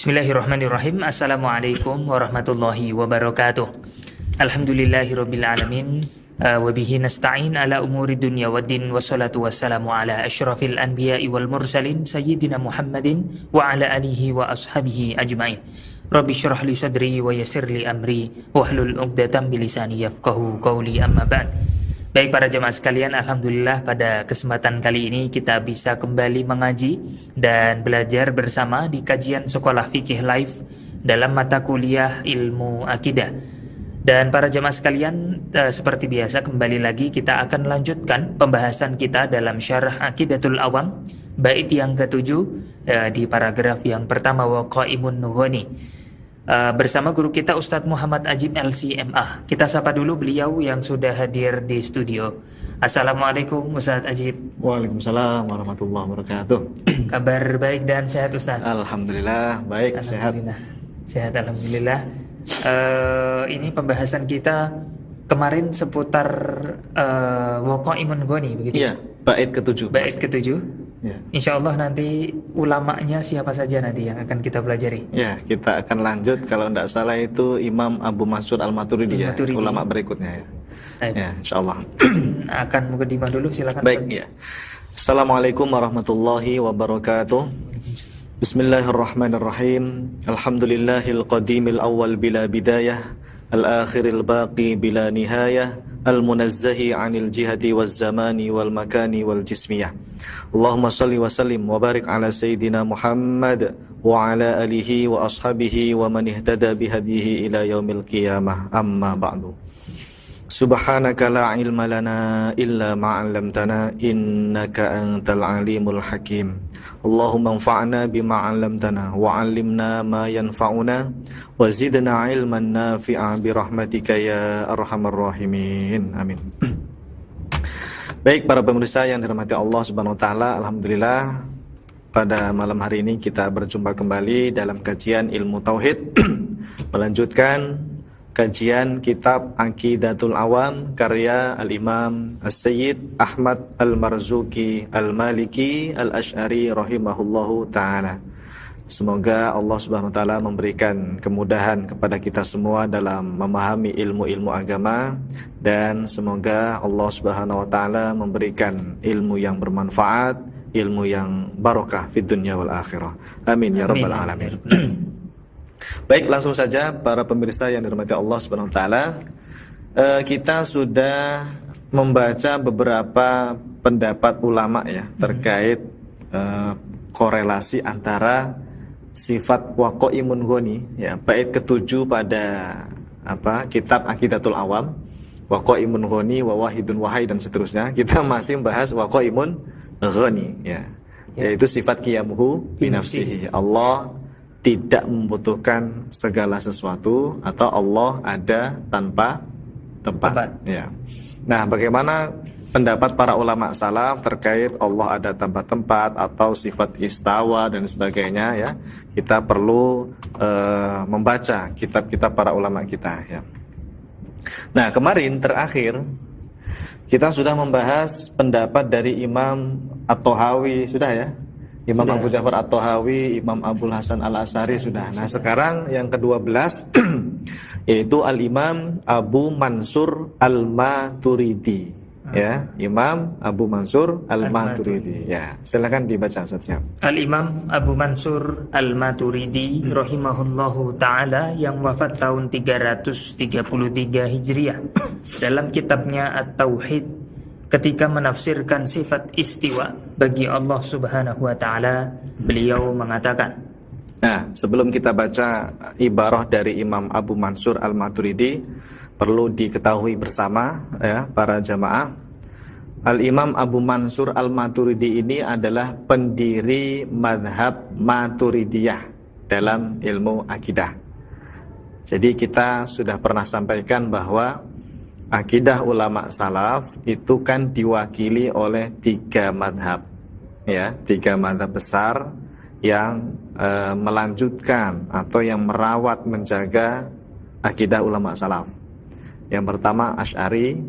Bismillahirrahmanirrahim. Assalamualaikum warahmatullahi wabarakatuh. Alhamdulillahirabbil alamin. Wa bihi nasta'in ala umuri dunya waddin, wassalatu wassalamu ala asyrafil anbiya'i wal mursalin sayyidina Muhammadin wa ala alihi wa ashabihi ajmain. Rabbi syrah li sadri wa yassir li amri wahlul 'uqdatam min lisani yafqahu qawli, amma ba'd. Baik para jemaah sekalian, alhamdulillah pada kesempatan kali ini kita bisa kembali mengaji dan belajar bersama di kajian Sekolah Fikih Live dalam mata kuliah Ilmu Akidah. Dan para jemaah sekalian, seperti biasa kembali lagi kita akan lanjutkan pembahasan kita dalam Syarah Aqidatul Awam bait yang ke-7 di paragraf yang pertama, wa qaimun nughani. Bersama guru kita Ustadz Muhammad Ajib LCMA. Kita sapa dulu beliau yang sudah hadir di studio. Assalamualaikum Ustadz Ajib. Waalaikumsalam warahmatullahi wabarakatuh. Kabar baik dan sehat Ustadz? Alhamdulillah baik, Alhamdulillah. Sehat alhamdulillah. Ini pembahasan kita kemarin seputar waqaimun ghani begitu? Iya, bait ke-7. Bait ke-7. Ya. Insya Allah nanti ulamanya siapa saja nanti yang akan kita pelajari. Ya, kita akan lanjut kalau tidak salah itu Imam Abu Mansur Al-Maturidi ya, ulama berikutnya ya. Ya, insya Allah. Akan mukadimah dulu, silakan. Baik ya. Assalamualaikum warahmatullahi wabarakatuh. Bismillahirrahmanirrahim. Alhamdulillahil qadimil awal bila bidayah, al-akhiril baqi bila nihayah, al-munazzahi anil jihati waz zamani wal makani wal jismiyah. Allahumma salli wa sallim wa barik ala sayyidina Muhammad wa ala alihi wa ashabihi wa man ihtada bihadihi ila yaumil qiyamah, amma ba'du. Subhanaka la ilma lana illa ma 'allamtana innaka antal alimul hakim. Allahumma anfa'na bima 'allamtana wa 'allimna ma yanfa'una wa zidna ilman nafi'a bi rahmatika ya arhamar rahimin. Amin. Baik para pemirsa yang dirahmati Allah Subhanahu wa taala, alhamdulillah pada malam hari ini kita berjumpa kembali dalam kajian ilmu tauhid melanjutkan kajian kitab Aqidatul Awam karya Al-Imam As-Sayyid Ahmad Al-Marzuki Al-Maliki Al-Asy'ari rahimahullahu ta'ala. Semoga Allah Subhanahu wa ta'ala memberikan kemudahan kepada kita semua dalam memahami ilmu-ilmu agama, dan semoga Allah Subhanahu wa ta'ala memberikan ilmu yang bermanfaat, ilmu yang barokah fid dunya wal akhirah. Amin ya rabbal alamin. Baik, langsung saja para pemirsa yang dirahmati Allah Subhanahu wa taala, kita sudah membaca beberapa pendapat ulama ya terkait korelasi antara sifat waqaimun ghani ya, bait ke-7 pada kitab Aqidatul Awam, waqaimun ghani wa wahidun wahai dan seterusnya. Kita masih membahas waqaimun ghani ya, yaitu sifat qiyamuhu bi nafsihi. Allah tidak membutuhkan segala sesuatu, atau Allah ada tanpa tempat. Ya. Nah, bagaimana pendapat para ulama salaf terkait Allah ada tanpa tempat atau sifat istawa dan sebagainya ya? Kita perlu membaca kitab-kitab para ulama kita ya. Nah, kemarin terakhir kita sudah membahas pendapat dari Imam At-Tahawi, sudah ya? Imam Abu Ja'far At-Tahawi, Imam Abul Hasan Al-Asy'ari sudah. Nah, sekarang yang ke-12 yaitu Al-Imam Abu Mansur Al-Maturidi ya, Imam Abu Mansur Al-Maturidi. Ya, silakan dibaca Ustaz. Al-Imam Abu Mansur Al-Maturidi rahimahullahu taala yang wafat tahun 333 Hijriah dalam kitabnya At-Tauhid ketika menafsirkan sifat istiwa bagi Allah Subhanahu wa taala, beliau mengatakan. Nah, sebelum kita baca ibarah dari Imam Abu Mansur Al-Maturidi, perlu diketahui bersama ya para jamaah, Al-Imam Abu Mansur Al-Maturidi ini adalah pendiri madhab Maturidiyah dalam ilmu akidah. Jadi kita sudah pernah sampaikan bahwa akidah ulama salaf itu kan diwakili oleh 3 madhab ya, 3 madhab besar yang melanjutkan atau yang merawat menjaga akidah ulama salaf. Yang pertama Asy'ari,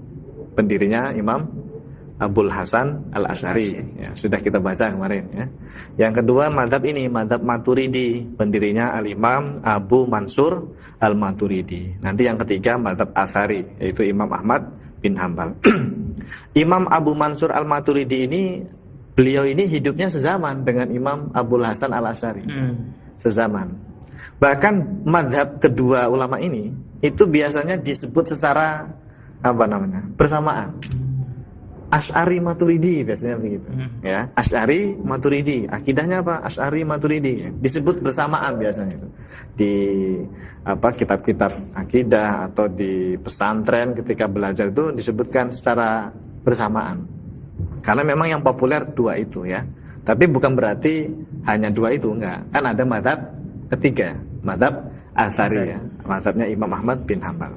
pendirinya Imam Abul Hasan Al-Asy'ari. Ya, sudah kita baca kemarin ya. Yang kedua mazhab ini, mazhab Maturidi, pendirinya Al-Imam Abu Mansur Al-Maturidi. Nanti yang ketiga mazhab Atsari, yaitu Imam Ahmad bin Hambal. Imam Abu Mansur Al-Maturidi ini, beliau ini hidupnya sezaman dengan Imam Abul Hasan Al-Asy'ari. Sezaman. Bahkan mazhab kedua ulama ini itu biasanya disebut secara bersamaan. Asy'ari Maturidi biasanya begitu. Ya, Asy'ari Maturidi. Akidahnya apa? Asy'ari Maturidi. Disebut bersamaan biasanya itu. Di kitab-kitab akidah atau di pesantren ketika belajar itu disebutkan secara bersamaan. Karena memang yang populer dua itu ya. Tapi bukan berarti hanya dua itu, enggak. Kan ada mazhab ketiga, mazhab Atsari ya. Mazhabnya Imam Ahmad bin Hambal.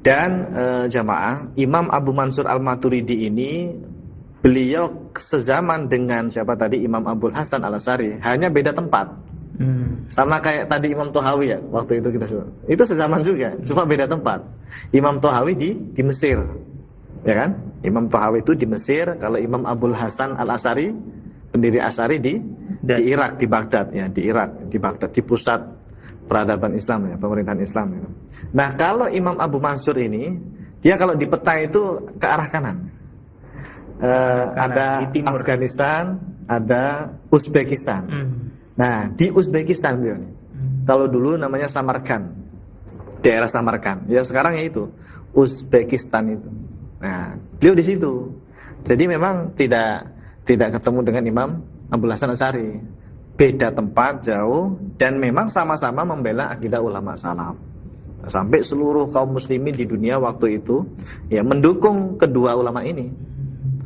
Dan jamaah, Imam Abu Mansur Al-Maturidi ini beliau sezaman dengan siapa tadi, Imam Abul Hasan Al-Asy'ari, hanya beda tempat. Sama kayak tadi Imam Tohawi ya, waktu itu kita sebut. Itu sezaman juga, cuma beda tempat. Imam Tohawi di Mesir. Ya kan? Imam Tohawi itu di Mesir, kalau Imam Abul Hasan Al-Asy'ari, pendiri Asy'ari di Irak, di Baghdad ya, di Irak, di Baghdad, di pusat peradaban Islam ya, pemerintahan Islam ya. Nah, kalau Imam Abu Mansur ini, dia kalau di peta itu ke arah kanan. Ada Afghanistan, ada Uzbekistan. Nah, di Uzbekistan beliau ini. Kalau dulu namanya Samarkand, daerah Samarkand. Ya sekarang ya itu Uzbekistan itu. Nah, beliau di situ. Jadi memang tidak ketemu dengan Imam Abul Hasan Asy'ari. Beda tempat, jauh, dan memang sama-sama membela akidah ulama salaf. Sampai seluruh kaum muslimin di dunia waktu itu ya mendukung kedua ulama ini.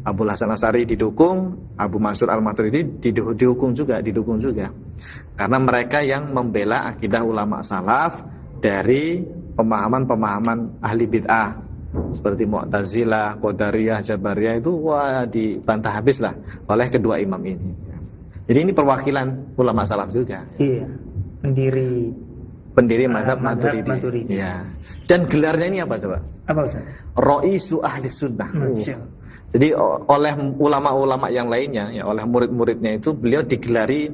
Abul Hasan Asy'ari didukung, Abu Mansur Al-Maturidi didukung juga. Karena mereka yang membela akidah ulama salaf dari pemahaman-pemahaman ahli bid'ah seperti Mu'tazilah, Qadariyah, Jabariyah itu dibantah habis lah oleh kedua imam ini. Jadi ini perwakilan ulama salaf juga. Iya. Pendiri mazhab Maturidi. Ya. Dan gelarnya ini apa coba? Apa Ustaz? Raisu Ahli Sunnah. Jadi oleh ulama-ulama yang lainnya ya, oleh murid-muridnya itu beliau digelari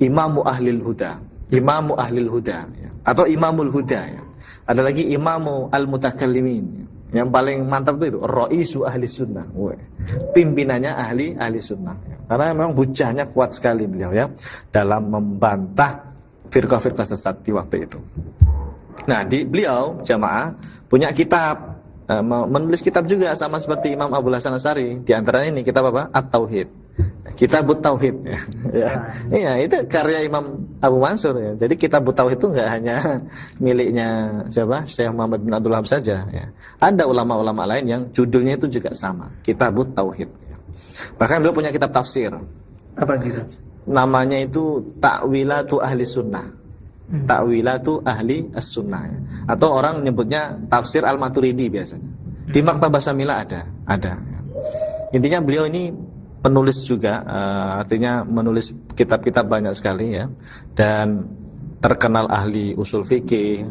Imamu Ahlil Huda. Imamu Ahlil Huda ya. Atau Imamul Huda ya. Ada lagi Imamu Al-Mutakallimin. Yang paling mantap itu Raisu Ahli Sunnah. Pimpinannya ahli sunnah ya. Karena memang hujahnya kuat sekali beliau ya dalam membantah firqah-firqah sesat di waktu itu. Nah, beliau jamaah punya kitab, menulis kitab juga sama seperti Imam Abul Hasan Asy'ari. Di antaranya ini kitab apa? At-Tauhid. Kitabut Tauhid ya. Iya, itu karya Imam Abu Mansur ya. Jadi Kitabut Tauhid itu enggak hanya miliknya siapa? Syekh Muhammad bin Abdul Wahab saja ya. Ada ulama-ulama lain yang judulnya itu juga sama, Kitabut Tauhid ya. Bahkan beliau punya kitab tafsir. Apa judul? Namanya itu Ta'wilatu Ahli Sunnah. Ta'wilatu Ahli As-Sunnah ya. Atau orang menyebutnya Tafsir Al-Maturidi biasanya. Di Maktabah Syamilah ada ya. Intinya beliau ini penulis juga, artinya menulis kitab-kitab banyak sekali ya, dan terkenal ahli usul fikih,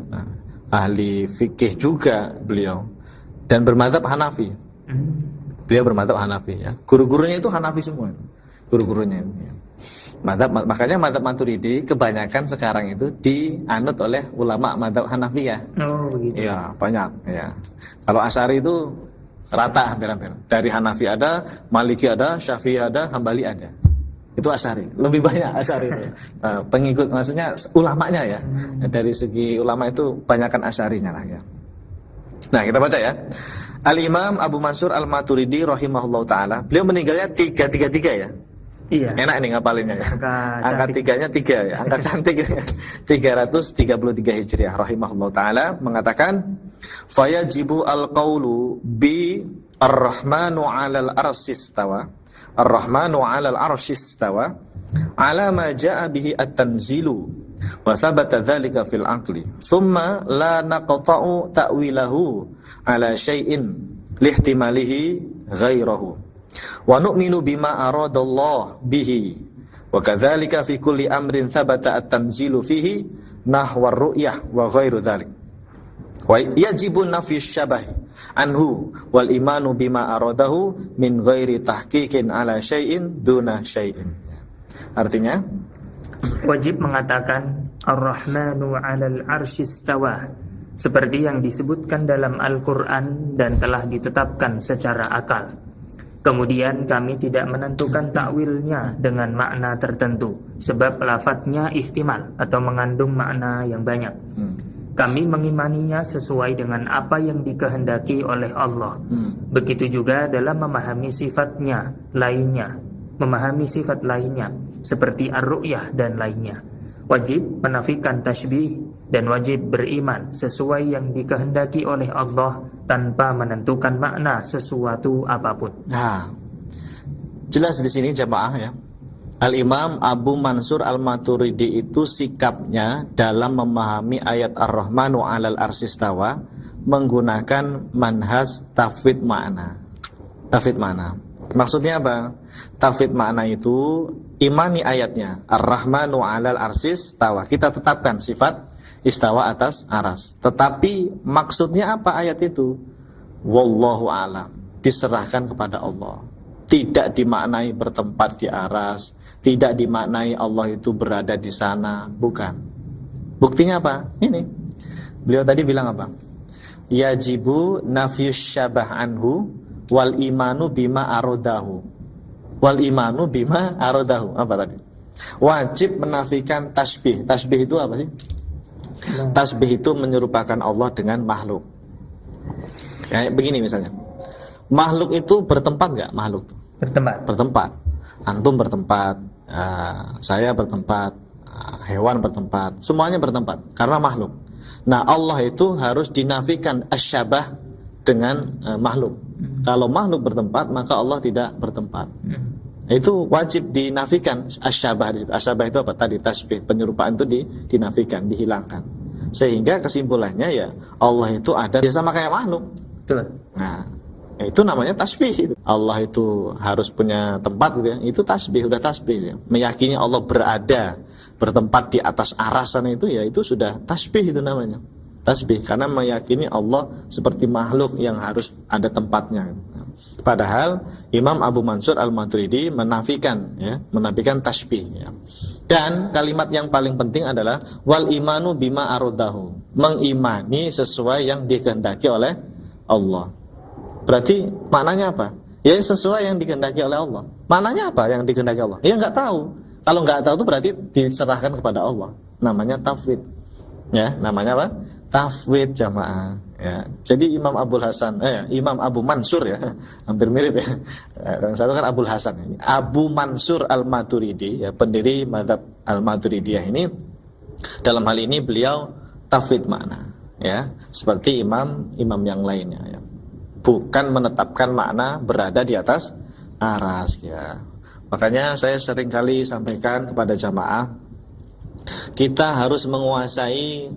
ahli fikih juga beliau, dan bermadzhab Hanafi. Beliau bermadzhab Hanafi ya. Guru-gurunya itu Hanafi semua. Guru-gurunya ya. Makanya madzhab Maturidi kebanyakan sekarang itu dianut oleh ulama madzhab Hanafiyah. Oh begitu. Ya, banyak ya. Kalau Asy'ari itu rata hampir-hampir. Dari Hanafi ada, Maliki ada, Syafi'i ada, Hambali ada. Itu Asy'ari. Lebih banyak Asy'ari itu. Pengikut, maksudnya ulamanya ya. Dari segi ulama itu banyakkan Asy'arinya lah ya. Nah, kita baca ya. Al-Imam Abu Mansur Al-Maturidi rahimahullah ta'ala. Beliau meninggalnya 333 ya. Iya. Enak nih ngapalinnya ya. Angka tiganya 3 ya. Angka cantik ya. 333 Hijriah rahimahullah ta'ala mengatakan fayajibu al-qawlu bi ar-rahmanu 'alal arsyistawa. Ar-rahmanu 'alal arsyistawa ala ma jaa bihi at-tanzilu wa thabata dzalika fil aqli. Thumma la naqta'u ta'wilahu ala syai'in lihtimalihi ghairahu. Wa nu'minu bima aradallahu bihi wa kadzalika fi kulli amrin thabata at-tanzilu fihi nahwa ar-ru'yah wa ghairu dzalik Wa yajibu nafyu syabah anhu wal imanu bima aradahu min ghairi tahqiqin ala syai'in duna syai'in. Artinya wajib mengatakan Ar-Rahmanu 'alal 'arsy istawa, seperti yang disebutkan dalam Al-Qur'an dan telah ditetapkan secara akal. Kemudian kami tidak menentukan takwilnya dengan makna tertentu, sebab lafadznya ihtimal atau mengandung makna yang banyak. Kami mengimaninya sesuai dengan apa yang dikehendaki oleh Allah. Begitu juga dalam memahami sifatnya lainnya, memahami sifat lainnya seperti ar-ru'yah dan lainnya. Wajib menafikan tasybih dan wajib beriman sesuai yang dikehendaki oleh Allah tanpa menentukan makna sesuatu apapun. Nah, jelas di sini jamaah ya. Al-Imam Abu Mansur Al-Maturidi itu sikapnya dalam memahami ayat Ar-Rahmanu 'alal 'arsy istawa menggunakan manhaj tafwid makna. Tafwid makna. Maksudnya apa? Tafwid makna itu imani ayatnya Ar-Rahmanu 'alal 'arsy istawa. Kita tetapkan sifat istawa atas aras. Tetapi maksudnya apa ayat itu? Wallahu a'lam. Diserahkan kepada Allah. Tidak dimaknai bertempat di aras, tidak dimaknai Allah itu berada di sana, bukan. Buktinya apa? Ini. Beliau tadi bilang apa? Yajibu nafyus syabah anhu wal imanu bima arodahu. Wal imanu bima arodahu. Apa tadi? Wajib menafikan tasbih. Tasbih itu apa sih? Tasbih itu menyerupakan Allah dengan makhluk. Kayak begini misalnya. Makhluk itu bertempat nggak? Makhluk Bertempat. bertempat. Antum bertempat, saya bertempat, hewan bertempat, semuanya bertempat karena makhluk. Nah, Allah itu harus dinafikan asyabah dengan makhluk. Kalau makhluk bertempat, maka Allah tidak bertempat. Itu wajib dinafikan asyabah. Asyabah itu apa? Tadi tasbih, penyerupaan itu dinafikan, dihilangkan. Sehingga kesimpulannya ya Allah itu ada dia sama kayak makhluk. Betul. Nah, itu namanya tasbih. Allah itu harus punya tempat gitu ya. Itu tasbih, udah tasbih ya. Meyakini Allah berada bertempat di atas aras sana itu ya itu sudah tasbih itu namanya. Tasbih karena meyakini Allah seperti makhluk yang harus ada tempatnya. Padahal Imam Abu Mansur Al-Maturidi menafikan tasbih ya. Dan kalimat yang paling penting adalah wal imanu bima arodahu. Mengimani sesuai yang dikehendaki oleh Allah. Berarti maknanya apa? Ya sesuai yang dikehendaki oleh Allah. Maknanya apa yang dikehendaki Allah? Ya nggak tahu. Kalau nggak tahu itu berarti diserahkan kepada Allah. Namanya tafwid. Ya, namanya apa? Tafwid jamaah. Ya. Jadi Imam Abu Mansur ya, hampir mirip ya. Yang satu kan Abul Hasan ini. Abu Mansur Al-Maturidi ya, pendiri mazhab Al-Maturidiyah ini dalam hal ini beliau tafwid makna ya, seperti imam yang lainnya ya. Bukan menetapkan makna berada di atas aras ya. Makanya saya sering kali sampaikan kepada jamaah, kita harus menguasai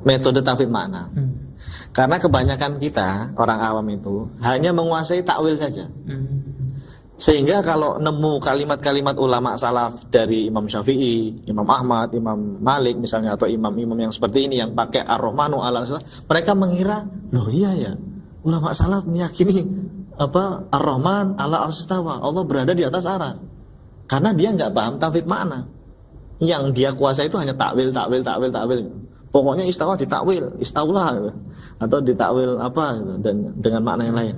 metode tafwid makna. Karena kebanyakan kita orang awam itu hanya menguasai takwil saja. Sehingga kalau nemu kalimat-kalimat ulama salaf dari Imam Syafi'i, Imam Ahmad, Imam Malik misalnya, atau imam-imam yang seperti ini yang pakai Ar-Rahmanu 'alal 'arsy, mereka mengira, loh iya ya, ulama salaf meyakini Ar-Rahman 'alal 'arsy istawa, Allah berada di atas aras. Karena dia nggak paham tafwid makna. Yang dia kuasai itu hanya takwil. Pokoknya istawa ditakwil, istaulah gitu. Atau ditakwil apa gitu, dan dengan makna yang lain.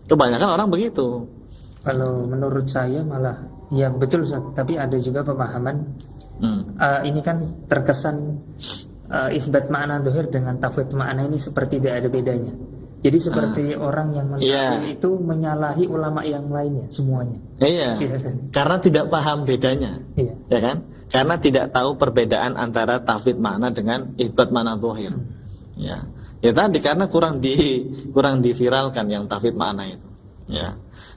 Kebanyakan orang begitu. Kalau menurut saya malah ya betul Ustaz, tapi ada juga pemahaman ini kan terkesan isbat makna zahir dengan tafwid makna ini seperti tidak ada bedanya. Jadi seperti orang yang mentafwid itu menyalahi ulama yang lainnya semuanya. Iya. Karena tidak paham bedanya. Iya. Ya kan? Karena tidak tahu perbedaan antara tafwid makna dengan isbat makna zahir. Ya. Ya tadi karena kurang diviralkan yang tafwid makna itu. Ya.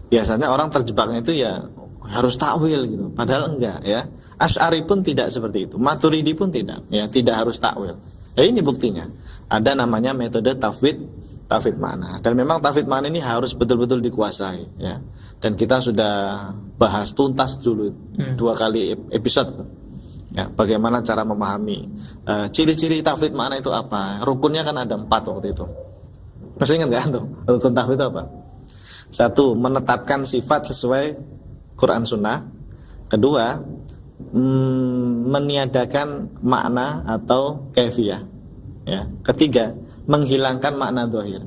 Biasanya orang terjebaknya itu ya harus takwil gitu. Padahal enggak ya. Asy'ari pun tidak seperti itu. Maturidi pun tidak. Ya, tidak harus takwil. Ya ini buktinya. Ada namanya metode tafwid makna. Dan memang tafwid makna ini harus betul-betul dikuasai ya. Dan kita sudah bahas tuntas dulu 2 kali episode Ya, bagaimana cara memahami ciri-ciri tauhid makna itu apa? Rukunnya kan ada 4 waktu itu. Masih ingat nggak tuh? Rukun tauhid itu apa? 1, menetapkan sifat sesuai Quran Sunnah. Kedua, meniadakan makna atau kaifiyah. Ya. Ketiga, menghilangkan makna zahir.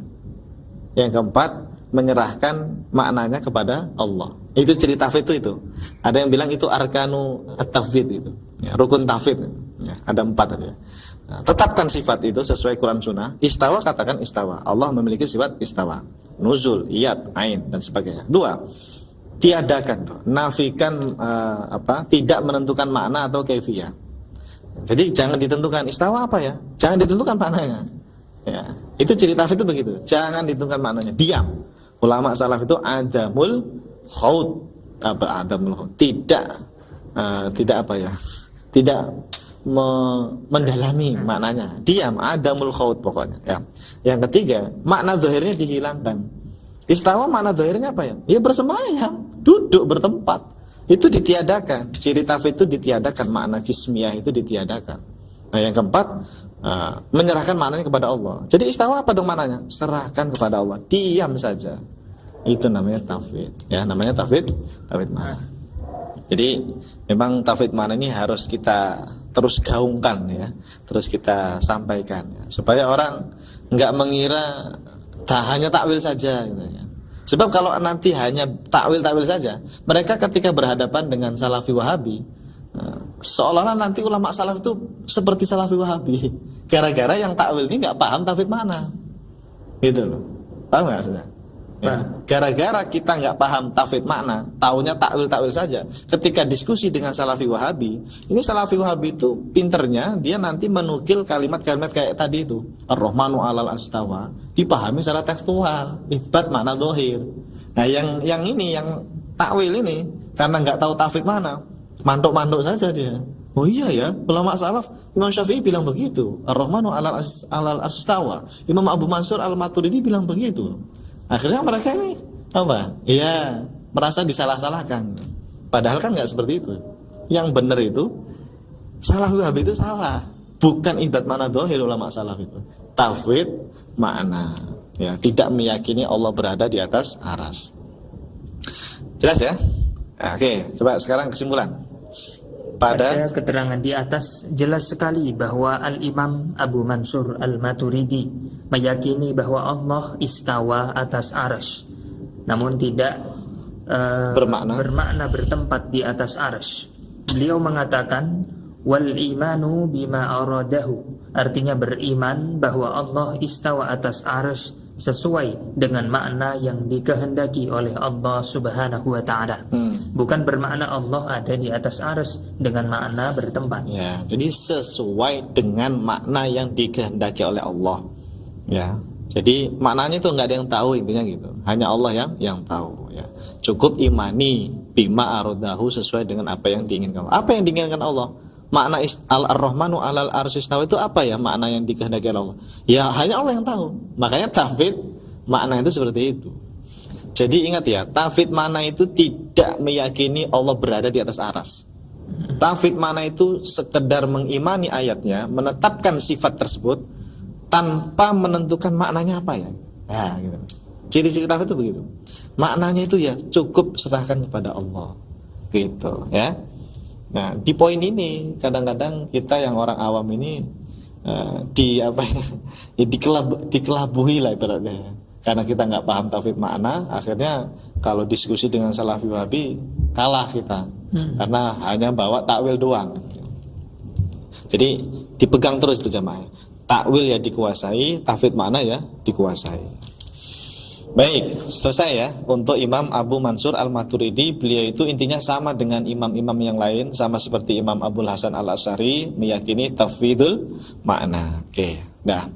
Yang keempat, menyerahkan maknanya kepada Allah. Itu ciri tauhid itu. Ada yang bilang itu arkanu at-tauhid itu. Ya, rukun tauhid. Ya, ada 4 tadi ya. Nah, tetapkan sifat itu sesuai Quran Sunnah. Istawa, katakan istawa. Allah memiliki sifat istawa. Nuzul, iyad, ain dan sebagainya. 2, tiadakan tuh, nafikan tidak menentukan makna atau kaifiyah. Jadi jangan ditentukan istawa apa ya? Jangan ditentukan maknanya. Ya, itu ciri tauhid itu begitu. Jangan ditentukan maknanya, diam. Ulama salaf itu adamul khaut. Adamul khaut. Tidak apa ya? Tidak mendalami maknanya. Diam, adamul khaut pokoknya, ya. Yang ketiga, makna zahirnya dihilangkan. Istawa makna zahirnya apa ya? Ya bersemayam, duduk bertempat. Itu ditiadakan. Ciri tauhid itu ditiadakan, makna jismiyah itu ditiadakan. Nah, yang keempat, menyerahkan maknanya kepada Allah. Jadi istawa apa dong maknanya? Serahkan kepada Allah. Diam saja. Itu namanya tauhid. Ya, namanya tauhid makna. Jadi memang tauhid makna ini harus kita terus gaungkan ya, terus kita sampaikan ya, supaya orang nggak mengira hanya takwil saja gitu ya. Sebab kalau nanti hanya takwil saja, mereka ketika berhadapan dengan Salafi Wahabi, seolah-olah nanti ulama salaf itu seperti Salafi Wahabi, gara-gara yang takwil ini nggak paham tauhid mana, gitu loh, paham nggak maksudnya? Ya. Gara-gara kita nggak paham tauhid makna, taunya takwil saja. Ketika diskusi dengan Salafi Wahabi, ini Salafi Wahabi itu pinternya dia nanti menukil kalimat-kalimat kayak tadi itu, Ar-Rahmanu 'alal astawa, dipahami secara tekstual, isbat makna zahir. Nah, yang ini yang takwil ini karena nggak tahu tauhid mana, mantuk-mantuk saja dia. Oh iya ya, ulama salaf Imam Syafi'i bilang begitu, Ar-Rahmanu 'alal astawa. Imam Abu Mansur Al-Maturidi bilang begitu. Akhirnya mereka ini apa? Iya, merasa disalah-salahkan. Padahal kan nggak seperti itu. Yang benar itu Salafi Wahabi itu salah. Bukan ibadat makna zahir ulama salaf itu. Tauhid makna. Ya, tidak meyakini Allah berada di atas aras. Jelas ya? Oke, coba sekarang kesimpulan. Pada keterangan di atas jelas sekali bahwa Al-Imam Abu Mansur Al-Maturidi meyakini bahwa Allah istawa atas arsy, namun tidak bermakna bertempat di atas arsy. Beliau mengatakan wal imanu bima aradahu, artinya beriman bahwa Allah istawa atas arsy sesuai dengan makna yang dikehendaki oleh Allah Subhanahu wa taala. Bukan bermakna Allah ada di atas arsy dengan makna bertempat. Ya, jadi sesuai dengan makna yang dikehendaki oleh Allah. Ya. Jadi maknanya itu nggak ada yang tahu, intinya gitu. Hanya Allah yang tahu ya. Cukup imani bima aradahu, sesuai dengan apa yang diinginkan. Apa yang diinginkan Allah? Makna Ar-Rahmanu 'alal arsy istawa itu apa ya makna yang dikehendaki Allah? Ya hanya Allah yang tahu. Makanya tauhid makna itu seperti itu. Jadi ingat ya, tauhid makna itu tidak meyakini Allah berada di atas aras. Tauhid makna itu sekedar mengimani ayatnya, menetapkan sifat tersebut tanpa menentukan maknanya apa ya. Ya gitu. Ciri-ciri tauhid itu begitu. Maknanya itu ya cukup serahkan kepada Allah. Gitu ya. Nah, di poin ini kadang-kadang kita yang orang awam ini dikelabuhi lah ibaratnya. Karena kita nggak paham tauhid makna, akhirnya kalau diskusi dengan Salafi Wahabi kalah kita. Karena hanya bawa takwil doang. Jadi dipegang terus itu jamaah. Takwil ya dikuasai, tauhid makna ya dikuasai. Baik, selesai ya untuk Imam Abu Mansur Al-Maturidi. Beliau itu intinya sama dengan imam-imam yang lain, sama seperti Imam Abul Hasan Al-Asy'ari meyakini tauhidul makna. Oke. Nah,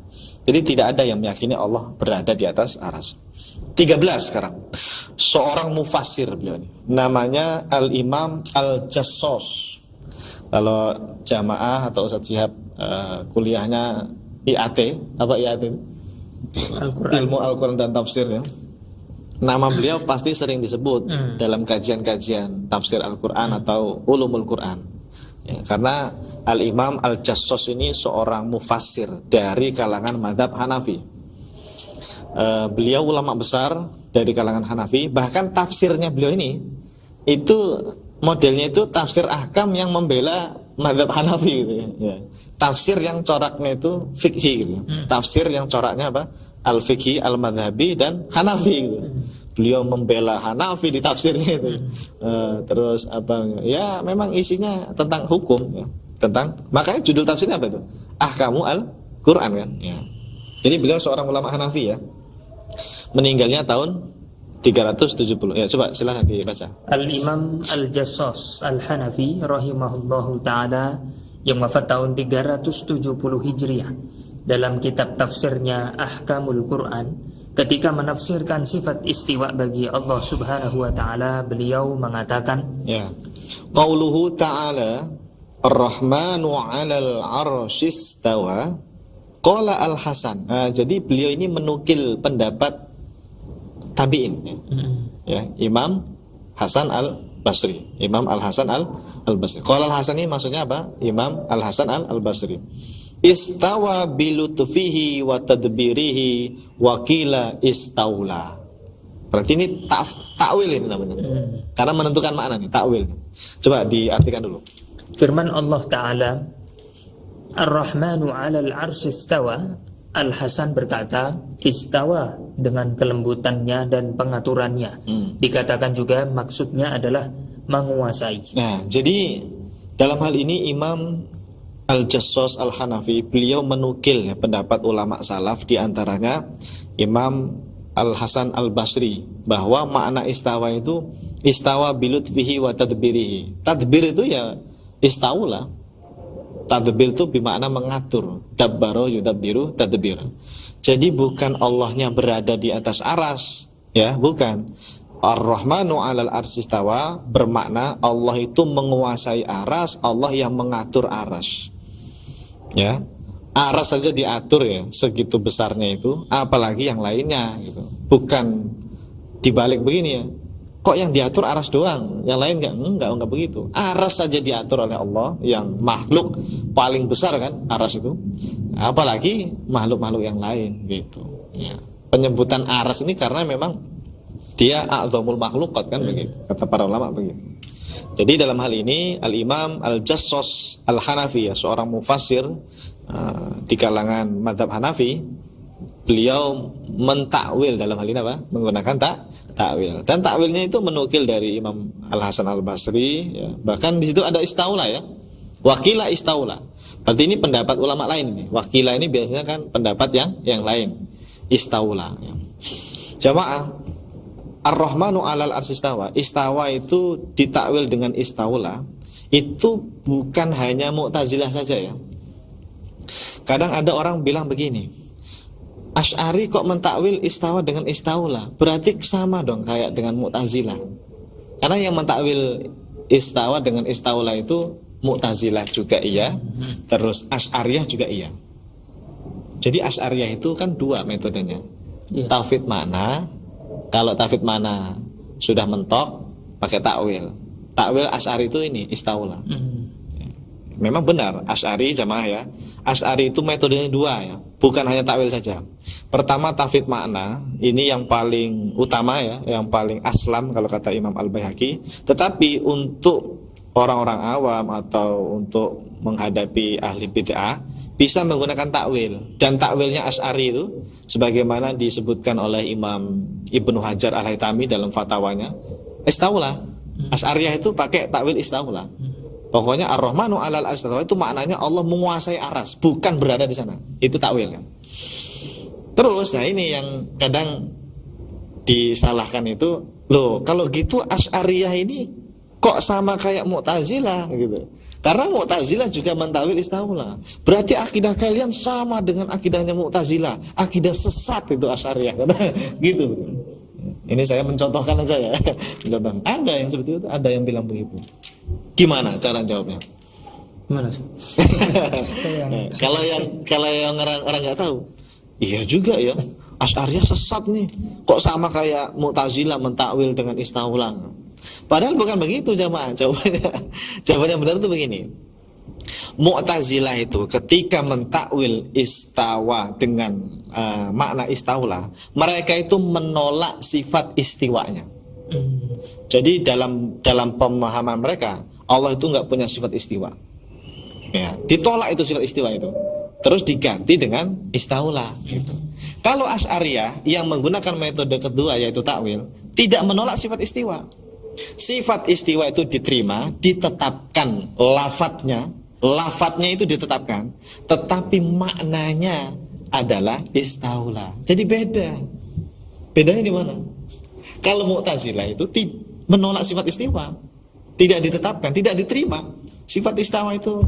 jadi tidak ada yang meyakini Allah berada di atas aras. 13 sekarang. Seorang mufassir beliau ini. Namanya Al-Imam Al-Jassos. Kalau jamaah atau Ustaz Syihab kuliahnya IAT, apa IAT itu? Ilmu Al-Quran dan tafsir ya. Nama beliau pasti sering disebut dalam kajian-kajian tafsir Al-Quran atau ulumul Quran Ya, karena Al-Imam Al-Jassos ini seorang mufassir dari kalangan mazhab Hanafi. Beliau ulama besar dari kalangan Hanafi. Bahkan tafsirnya beliau ini itu modelnya itu tafsir ahkam yang membela mazhab Hanafi gitu ya. Tafsir yang coraknya itu fikhi gitu. Tafsir yang coraknya apa? Al-fikhi, al-madhabi, dan Hanafi gitu. Beliau membela Hanafi di tafsirnya itu. Terus apa? Ya memang isinya tentang hukum ya. Makanya judul tafsirnya apa itu? Ahkamu al-Quran kan ya. Jadi beliau seorang ulama Hanafi ya. Meninggalnya tahun 370. Ya coba silakan dibaca. Al-Imam Al-Jassos Al-Hanafi rahimahullahu taala yang wafat tahun 370 Hijriah, dalam kitab tafsirnya Ahkamul Quran, ketika menafsirkan sifat istiwa bagi Allah Subhanahu wa taala, beliau mengatakan ya. Qauluhu ta'ala Ar-Rahmanu 'alal 'arsy istawa qala Al-Hasan. Jadi beliau ini menukil pendapat tabi'in ya. Imam Hasan Al-Basri, Imam Al-Hasan Al-Basri. Qala Al-Hasan ini maksudnya apa? Imam Al-Hasan Al-Basri. Istawa bilutfihi wa tadbirihi wa qila istaula. Berarti ini takwil ini namanya. Karena menentukan makna nih, takwil. Coba diartikan dulu. Firman Allah Ta'ala, Ar-Rahmanu 'alal 'arsy istawa. Al-Hasan berkata, istawa dengan kelembutannya dan pengaturannya. Dikatakan juga maksudnya adalah menguasai. Nah, jadi dalam hal ini Imam Al-Jassos Al-Hanafi, beliau menukil ya, pendapat ulama salaf, di antaranya Imam Al-Hasan Al-Basri, bahwa makna istawa itu istawa bilutfihi wa tadbirihi. Tadbir itu ya istaula. Tadbir itu bermakna mengatur. Dabbaro yudabbiru tadbir. Jadi bukan Allahnya berada di atas aras, ya, bukan. Ar-Rahmanu 'alal arsy istawa bermakna Allah itu menguasai aras, Allah yang mengatur aras. Ya. Aras saja diatur ya, segitu besarnya itu, apalagi yang lainnya gitu. Bukan dibalik begini ya. Kok yang diatur aras doang, yang lain enggak begitu. Aras saja diatur oleh Allah, yang makhluk paling besar kan aras itu. Apalagi makhluk-makhluk yang lain gitu. Ya. Penyebutan aras ini karena memang dia a'zamul makhluqat kan begitu. Kata para ulama begitu. Jadi dalam hal ini Al-Imam Al-Jassos Al-Hanafi ya, seorang mufassir di kalangan mazhab Hanafi, beliau mentakwil dalam hal ini apa? Menggunakan takwil. Dan takwilnya itu menukil dari Imam Al-Hasan Al-Basri ya. Bahkan di situ ada istaula ya. Wakila istaula. Berarti ini pendapat ulama lain ini. Wakila ini biasanya kan pendapat yang lain. Istaula ya. Jamaah, Ar-Rahmanu 'alal arsy istawa. Istawa itu ditakwil dengan istaula. Itu bukan hanya Mu'tazilah saja ya. Kadang ada orang bilang begini, Asy'ari kok mentakwil istawa dengan istaula, berarti sama dong kayak dengan Mu'tazilah. Karena yang mentakwil istawa dengan istaula itu Mu'tazilah juga iya, terus Asy'ariyah juga iya. Jadi Asy'ariyah itu kan dua metodenya. Tauhid makna, kalau tauhid makna sudah mentok pakai takwil. Takwil Asy'ari itu ini istaula. Memang benar Asy'ari jamaah ya. Asy'ari itu metodenya dua ya, bukan hanya takwil saja. Pertama tafwid makna, ini yang paling utama ya, yang paling aslam kalau kata Imam Al-Baihaqi. Tetapi untuk orang-orang awam atau untuk menghadapi ahli bid'ah bisa menggunakan takwil. Dan takwilnya Asy'ari itu sebagaimana disebutkan oleh Imam Ibnu Hajar Al-Haytami dalam fatwanya, istaula. Asy'ariyah itu pakai takwil istaula. Pokoknya Ar-Rahmanu 'alal arsy istawa itu maknanya Allah menguasai aras, bukan berada di sana. Itu takwil kan. Terus nah ini yang kadang disalahkan itu, loh kalau gitu Asy'ariyah ini kok sama kayak Mu'tazilah gitu. Karena Mu'tazilah juga mentakwil istaula. Berarti akidah kalian sama dengan akidahnya Mu'tazilah. Akidah sesat itu Asy'ariyah gitu. Ini saya mencontohkan aja ya. Contoh. Ada yang seperti itu, ada yang bilang begitu. Gimana cara jawabnya? Gimana? Kalau yang orang nggak tahu, iya juga ya. Asy'ariyah sesat nih. Kok sama kayak Mu'tazilah mentakwil dengan istaula? Padahal bukan begitu jamaah. Jawabannya benar itu begini. Mu'tazilah itu ketika mentakwil istawa dengan makna istaula, mereka itu menolak sifat istiwanya. Jadi dalam pemahaman mereka, Allah itu nggak punya sifat istiwa. Ya, ditolak itu sifat istiwa itu. Terus diganti dengan istaula. Gitu. Kalau Asy'ariyah yang menggunakan metode kedua yaitu takwil, tidak menolak sifat istiwa. Sifat istiwa itu diterima, ditetapkan lafadznya itu ditetapkan, tetapi maknanya adalah istaula. Jadi bedanya di mana? Kalau Mu'tazilah itu menolak sifat istiwa, tidak ditetapkan, tidak diterima. Sifat istawa itu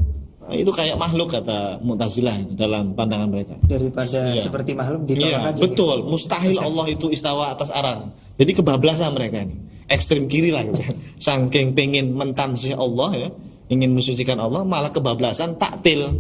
kayak makhluk kata Mu'tazilah dalam pandangan mereka. Daripada seperti makhluk ditolak aja. Betul, mustahil Allah itu istawa atas arang. Jadi kebablasan mereka ini, ekstrem kiri lah gitu. Saking pengen mentansih Allah ya, ingin mensucikan Allah, malah kebablasan taktil.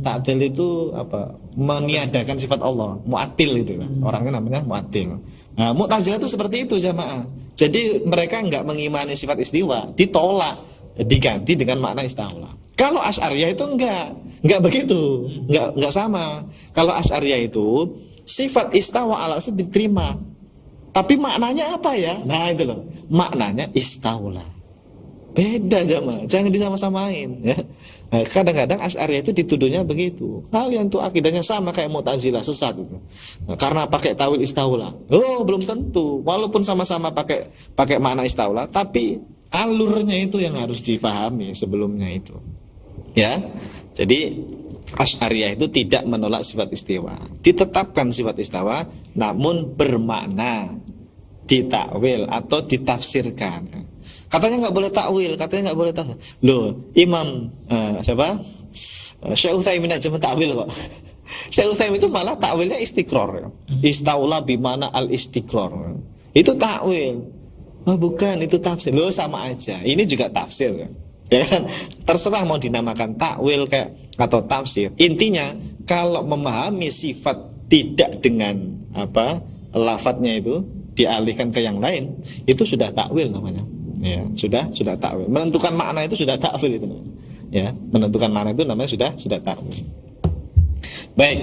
Taktil itu apa? Meniadakan sifat Allah, mu'attil itu. Orangnya namanya mu'attil. Nah, Mu'tazilah itu seperti itu jamaah. Jadi mereka enggak mengimani sifat istiwa, ditolak, diganti dengan makna istaula. Kalau Asy'ariyah itu enggak begitu, enggak sama. Kalau Asy'ariyah itu sifat istawa ala arsy diterima. Tapi maknanya apa ya? Nah, itu loh. Maknanya istaula. Beda jamaah, jangan disama-samain ya. Nah, kadang-kadang Asy'ariyah itu dituduhnya begitu. Kalian tuh akidahnya sama kayak Mu'tazilah, sesat itu. Nah, karena pakai tawil istaula. Oh, belum tentu. Walaupun sama-sama pakai makna istaula, tapi alurnya itu yang harus dipahami sebelumnya itu. Ya. Jadi Asy'ariyah itu tidak menolak sifat istiwa. Ditetapkan sifat istawa namun bermakna ditakwil atau ditafsirkan. Katanya nggak boleh takwil, katanya nggak boleh takwil. Loh, Imam Syekh Utsaimin aja mentakwil kok. Syekh Utsaimin itu malah takwilnya istiqrar. Istaula bimana al-istiqrar. Itu takwil. Oh, bukan, itu tafsir. Loh, sama aja. Ini juga tafsir kan. Ya kan? Terserah mau dinamakan takwil kayak atau tafsir. Intinya kalau memahami sifat tidak dengan lafadznya itu dialihkan ke yang lain, itu sudah takwil namanya. Ya, sudah takwil. Menentukan makna itu sudah takwil itu namanya. Ya, menentukan makna itu namanya sudah takwil. Baik.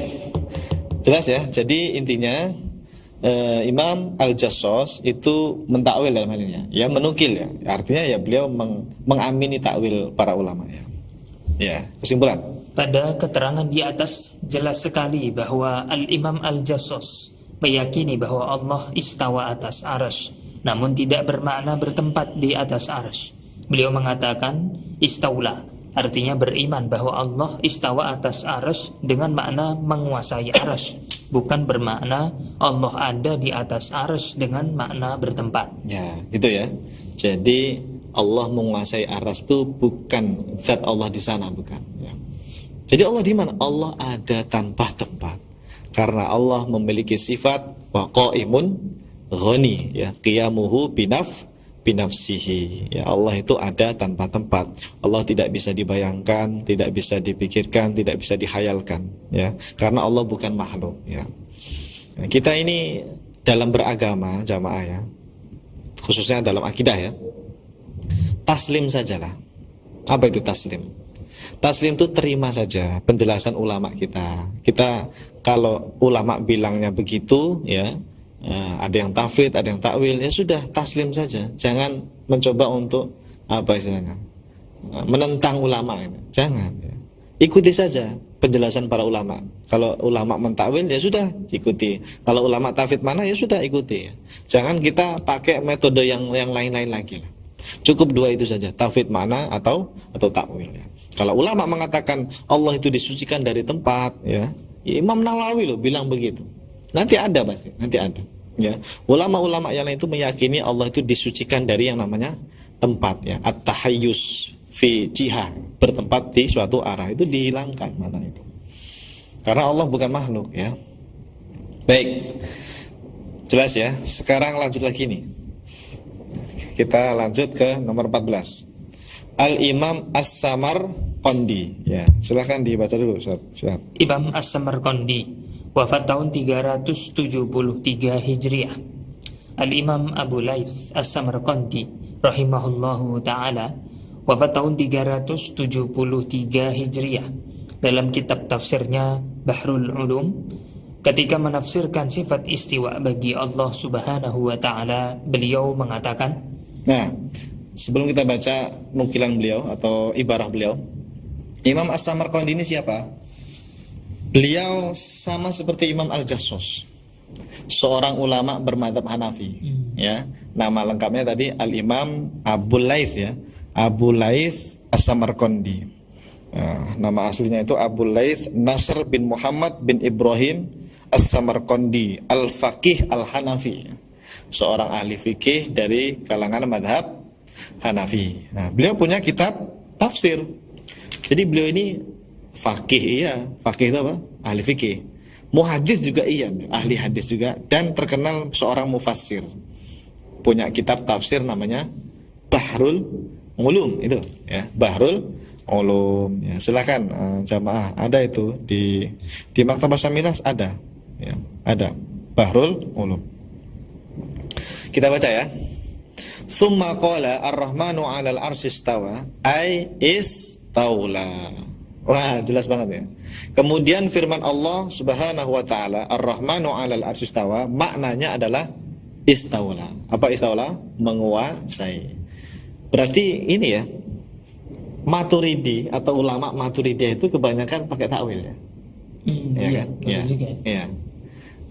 Jelas ya. Jadi intinya Imam Al-Jassos itu mentakwil dalam hal ini ya, menukil ya. Artinya ya beliau mengamini takwil para ulama ya. Ya, kesimpulan. Pada keterangan di atas jelas sekali bahwa Al-Imam Al-Jassos meyakini bahwa Allah istawa atas arsy, namun tidak bermakna bertempat di atas arsy. Beliau mengatakan istaula, artinya beriman bahwa Allah istawa atas arsy dengan makna menguasai arsy, bukan bermakna Allah ada di atas arsy dengan makna bertempat. Ya, gitu ya. Jadi Allah menguasai arsy itu bukan zat Allah di sana, bukan. Ya. Jadi Allah di mana? Allah ada tanpa tempat. Karena Allah memiliki sifat wa qaimun ghani, ya, qiyamuhu binafsihi. Ya, Allah itu ada tanpa tempat. Allah tidak bisa dibayangkan, tidak bisa dipikirkan, tidak bisa dihayalkan, ya. Karena Allah bukan makhluk, ya. Nah, kita ini dalam beragama jamaah ya, khususnya dalam akidah ya, taslim sajalah. Apa itu taslim? Taslim itu terima saja penjelasan ulama kita. Kita kalau ulama bilangnya begitu ya, ada yang tafwid, ada yang takwil, ya sudah taslim saja. Jangan mencoba untuk istilahnya menentang ulama itu. Jangan ya. Ikuti saja penjelasan para ulama. Kalau ulama mentakwil ya sudah ikuti. Kalau ulama tafwid mana ya sudah ikuti. Jangan kita pakai metode yang lain-lain lagi. Cukup dua itu saja, tafwid mana atau takwil ya. Kalau ulama mengatakan Allah itu disucikan dari tempat ya, Imam Nawawi loh bilang begitu. Nanti ada pasti, nanti ada. Ya, ulama-ulama yang lain itu meyakini Allah itu disucikan dari yang namanya tempat ya, at-tahayyus fi jihah, bertempat di suatu arah, itu dihilangkan mana itu. Karena Allah bukan makhluk ya. Baik, jelas ya. Sekarang lanjut lagi nih. Kita lanjut ke nomor 14. Al-Imam As-Samarqandi. Ya, silahkan dibaca dulu, Ustaz. Imam As-Samarqandi wafat tahun 373 Hijriah. Al-Imam Abu Laits As-Samarqandi rahimahullahu taala wafat tahun 373 Hijriah. Dalam kitab tafsirnya Bahrul Ulum, ketika menafsirkan sifat istiwa bagi Allah Subhanahu wa taala, beliau mengatakan, nah, sebelum kita baca nukilan beliau atau ibarah beliau, Imam As-Samarqandi ini siapa? Beliau sama seperti Imam Al-Jassos, seorang ulama bermadzhab Hanafi. Ya, nama lengkapnya tadi Al-Imam Abu Laits, ya, Abu Laits As-Samarqandi. Nama aslinya itu Abu Laits Nasr bin Muhammad bin Ibrahim As-Samarqandi Al-Faqih Al-Hanafi, seorang ahli fikih dari kalangan madhab Hanafi. Nah, beliau punya kitab tafsir. Jadi beliau ini faqih, iya, faqih itu apa? Ahli fikih. Muhadis juga iya, ahli hadis juga, dan terkenal seorang mufassir. Punya kitab tafsir namanya Bahrul Ulum, itu ya, Bahrul Ulum. Ya, silakan jamaah, ada itu di Maktabah Syamilah ada, ya, ada Bahrul Ulum. Kita baca ya. Tsumma qala ar-Rahmanu 'alal 'arsy istawa ay istaula. Wah, jelas banget ya. Kemudian firman Allah Subhanahu wa taala, ar-Rahmanu 'alal 'arsy istawa, maknanya adalah istaula. Apa istaula? Menguasai. Berarti ini ya, Maturidi atau ulama Maturidi itu kebanyakan pakai takwil ya. Ya kan? Iya. Iya.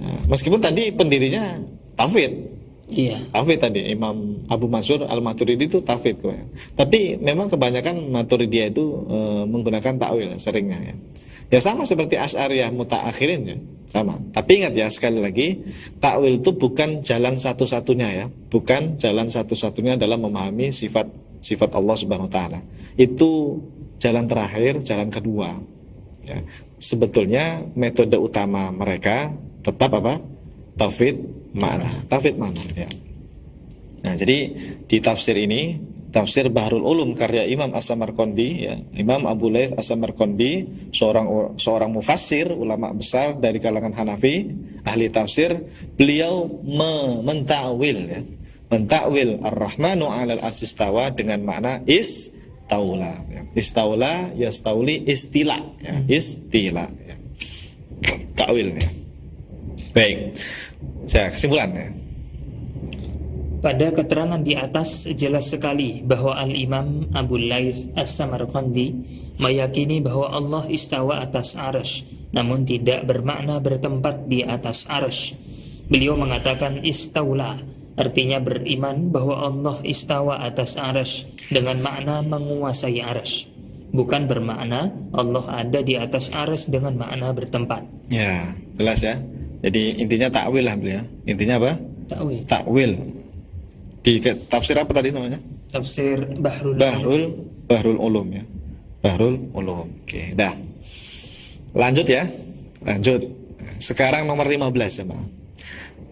Nah, meskipun tadi pendirinya tauhid. Iya. Tauhid tadi Imam Abu Mansur Al-Maturidi itu tauhid kok ya. Tapi memang kebanyakan Maturidiyah itu menggunakan takwil seringnya ya. Ya sama seperti Asy'ariyah mutaakhirin ya, sama. Tapi ingat ya, sekali lagi, takwil itu bukan jalan satu-satunya ya. Bukan jalan satu-satunya dalam memahami sifat Allah Subhanahu wa taala. Itu jalan terakhir, jalan kedua. Ya. Sebetulnya metode utama mereka tetap apa? Tauhid makna. Tauhid makna ya. Nah, jadi di tafsir ini, tafsir Bahrul Ulum karya Imam As-Samarqandi ya, Imam Abu Laits As-Samarqandi, seorang mufassir, ulama besar dari kalangan Hanafi, ahli tafsir. Beliau mentakwil ya, mentakwil ar-Rahmanu 'alal 'arsy istawa dengan makna istaula ya. Istaula yastauli istila ya, istila ya. Takwil ya. Baik. Saya kesimpulan ya. Pada keterangan di atas jelas sekali bahwa Al-Imam Abu Laits As-Samarqandi meyakini bahwa Allah istawa atas arsy, namun tidak bermakna bertempat di atas arsy. Beliau mengatakan istaula, artinya beriman bahwa Allah istawa atas arsy dengan makna menguasai arsy, bukan bermakna Allah ada di atas arsy dengan makna bertempat. Ya, jelas ya. Jadi intinya takwil lah beliau. Intinya apa? Takwil. Takwil. Di tafsir apa tadi namanya? Tafsir Bahrul Ulum ya. Bahrul Ulum. Oke, dah. Lanjut ya. Lanjut. Sekarang nomor 15 ya,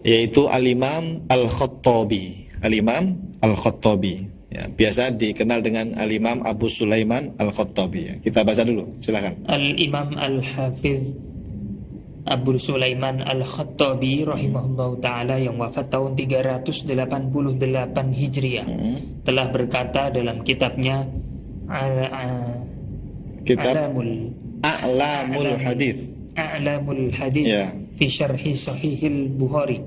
yaitu Al-Imam Al-Khattabi. Al-Imam Al-Khattabi. Ya, biasa dikenal dengan Al-Imam Abu Sulaiman Al-Khattabi ya. Kita baca dulu, silakan. Al-Imam Al-Hafiz Abu Sulaiman Al-Khattabi rahimahullah ta'ala yang wafat tahun 388 Hijriah telah berkata dalam kitabnya A'lamul Hadith ya, fi syarhi Sahihil Bukhari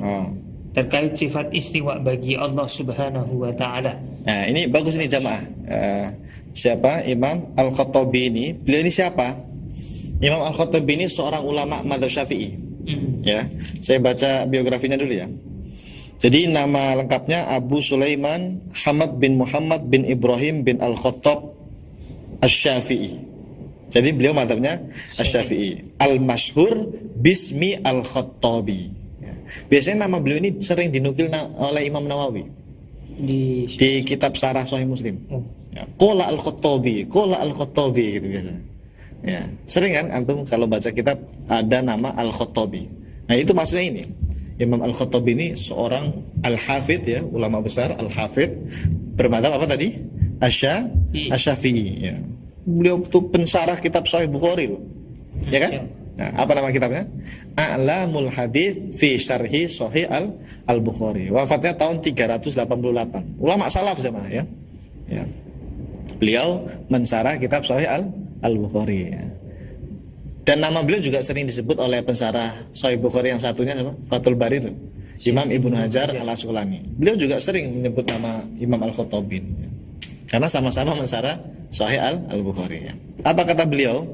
terkait sifat istiwa bagi Allah Subhanahu wa ta'ala. Nah, ini bagus nih jamaah. Siapa Imam Al-Khattabi ini? Beliau ini siapa? Imam Al-Khattabi ini seorang ulama mazhab Syafi'i. Ya, saya baca biografinya dulu ya. Jadi nama lengkapnya Abu Sulaiman Hamad bin Muhammad bin Ibrahim bin Al-Khattab Asy-Syafi'i. Jadi beliau mazhabnya Asy-Syafi'i. Al-Masyhur bismi Al-Khattabi. Ya. Biasanya nama beliau ini sering dinukil oleh Imam Nawawi di kitab Syarah Sahih Muslim. Ya, Qala Al-Khattabi, Qala Al-Khattabi gitu biasanya. Ya, sering kan antum kalau baca kitab ada nama Al-Khattabi. Nah, itu maksudnya ini. Imam Al-Khattabi ini seorang al-hafidh ya, ulama besar al-hafidh, bermadzhab apa tadi? Asy-Syafi'i ya. Beliau itu pensarah kitab Sahih Bukhari loh. Ya kan? Nah, apa nama kitabnya? A'lamul Hadits fi Syarhi Sahih Al-Bukhari. Wafatnya tahun 388. Ulama salaf sama ya. Ya. Beliau mensarah kitab Sahih Al-Bukhari ya. Dan nama beliau juga sering disebut oleh pensarah Sahih Bukhari yang satunya apa? Fathul Bari itu, Imam Ibnu Hajar Al-Asqalani. Beliau juga sering menyebut nama Imam Al-Khattabi ya. Karena sama-sama mensarah Sahih Al-Bukhari ya. Apa kata beliau?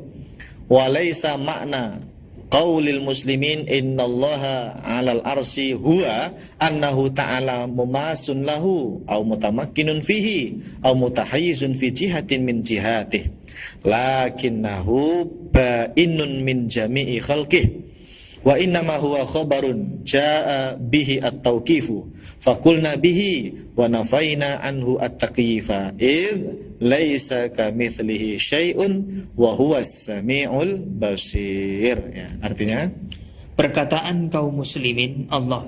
Walaisa makna qaulil muslimin innallaha 'alal arsy huwa annahu ta'ala mumasun lahu aw mutamakkinun fihi aw mutahayyizun fi jihatin min jihatihi lakinnahu ba'inun min jami'i khalqihi wa innama huwa khabarun jaa bihi at-tawqifu faqulna bihi wa nafaina anhu at-taqyifa id laisa kamitslihi syai'un wa huwa as-sami'ul basir ya. Artinya perkataan kaum muslimin Allah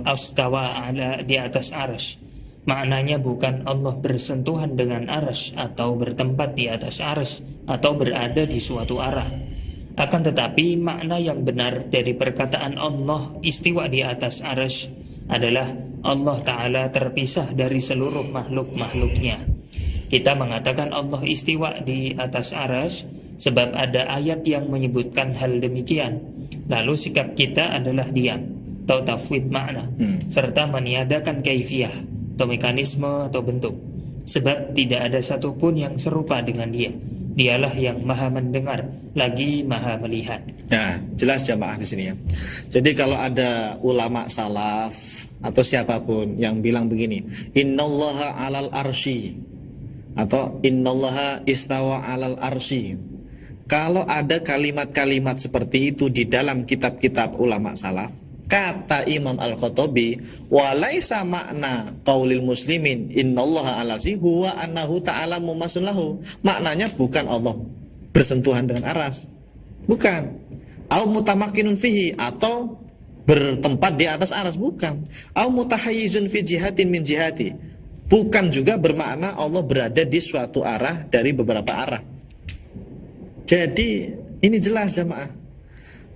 astawa ala di atas arsy, maknanya bukan Allah bersentuhan dengan arsy atau bertempat di atas arsy atau berada di suatu arah. Akan tetapi makna yang benar dari perkataan Allah istiwa di atas arsy adalah Allah Ta'ala terpisah dari seluruh makhluk-makhluknya. Kita mengatakan Allah istiwa di atas arsy sebab ada ayat yang menyebutkan hal demikian. Lalu sikap kita adalah diam atau tafwid makna serta meniadakan kaifiyah atau mekanisme atau bentuk. Sebab tidak ada satupun yang serupa dengan dia. Dialah yang maha mendengar lagi maha melihat. Nah, jelas jamaah di sini ya. Jadi kalau ada ulama salaf atau siapapun yang bilang begini, innallaha 'alal arsy atau innallaha istawa 'alal arsy. Kalau ada kalimat-kalimat seperti itu di dalam kitab-kitab ulama salaf, kata Imam Al-Khattabi, walaisa makna qaulil muslimin innallaha 'alal arsy huwa annahu ta'ala mumasun lahu. Maknanya bukan Allah bersentuhan dengan aras. Bukan. Au mutamakkinun fihi atau bertempat di atas aras, bukan. Au mutahayyizun fi jihatin min jihati. Bukan juga bermakna Allah berada di suatu arah dari beberapa arah. Jadi ini jelas jamaah.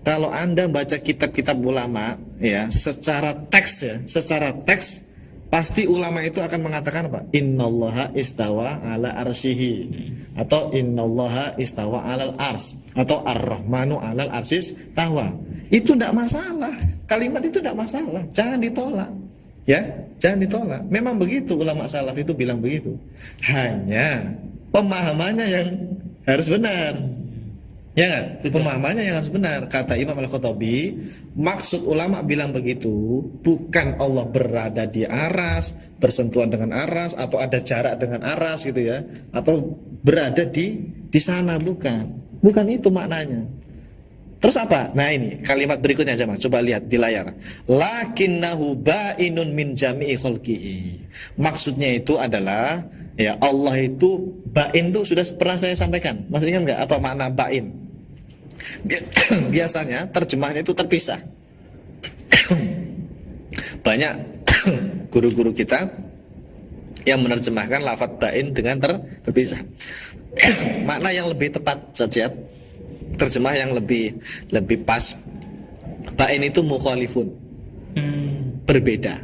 Kalau Anda baca kitab-kitab ulama ya, secara teks pasti ulama itu akan mengatakan apa? Innallaha istawa ala arsyihi atau innallaha istawa alal ars atau ar-rahmanu alal arsis tawa. Itu tidak masalah. Kalimat itu tidak masalah. Jangan ditolak. Ya, jangan ditolak. Memang begitu ulama salaf itu bilang begitu. Hanya pemahamannya yang harus benar. Ya kan? Pemahamannya yang harus benar. Kata Imam Al-Khattabi, maksud ulama bilang begitu bukan Allah berada di aras, bersentuhan dengan aras atau ada jarak dengan aras gitu ya, atau berada di sana, bukan. Bukan itu maknanya. Terus apa? Nah ini kalimat berikutnya jemaah, coba lihat di layar. Lakinnahu ba'inun min jami'i khalqihi. Maksudnya itu adalah ya Allah itu ba'in itu sudah pernah saya sampaikan. Masih ingat nggak apa makna ba'in? Biasanya terjemahannya itu terpisah. Banyak guru-guru kita yang menerjemahkan lafadz ba'in dengan terpisah. Makna yang lebih tepat saja, terjemah yang lebih pas, ba'in itu mukhalifun, berbeda.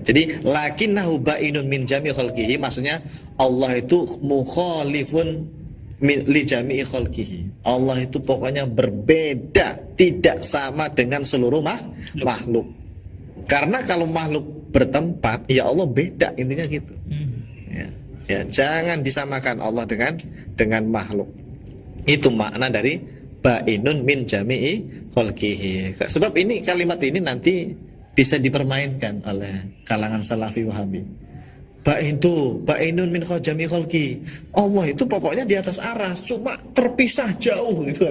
Jadi lakinnahu ba'inun min jami' khalqihi, maksudnya Allah itu mukhalifun li jami'i khalqihi. Allah itu pokoknya berbeda, tidak sama dengan seluruh makhluk. Karena kalau makhluk bertempat, ya Allah beda, intinya gitu. Ya, jangan disamakan Allah dengan makhluk. Itu makna dari ba'inun min jami'i khalqihi. Sebab ini kalimat ini nanti bisa dipermainkan oleh kalangan Salafi Wahabi. Ba'inun min jami'i khalqi. Allah itu pokoknya di atas aras, cuma terpisah jauh gitu.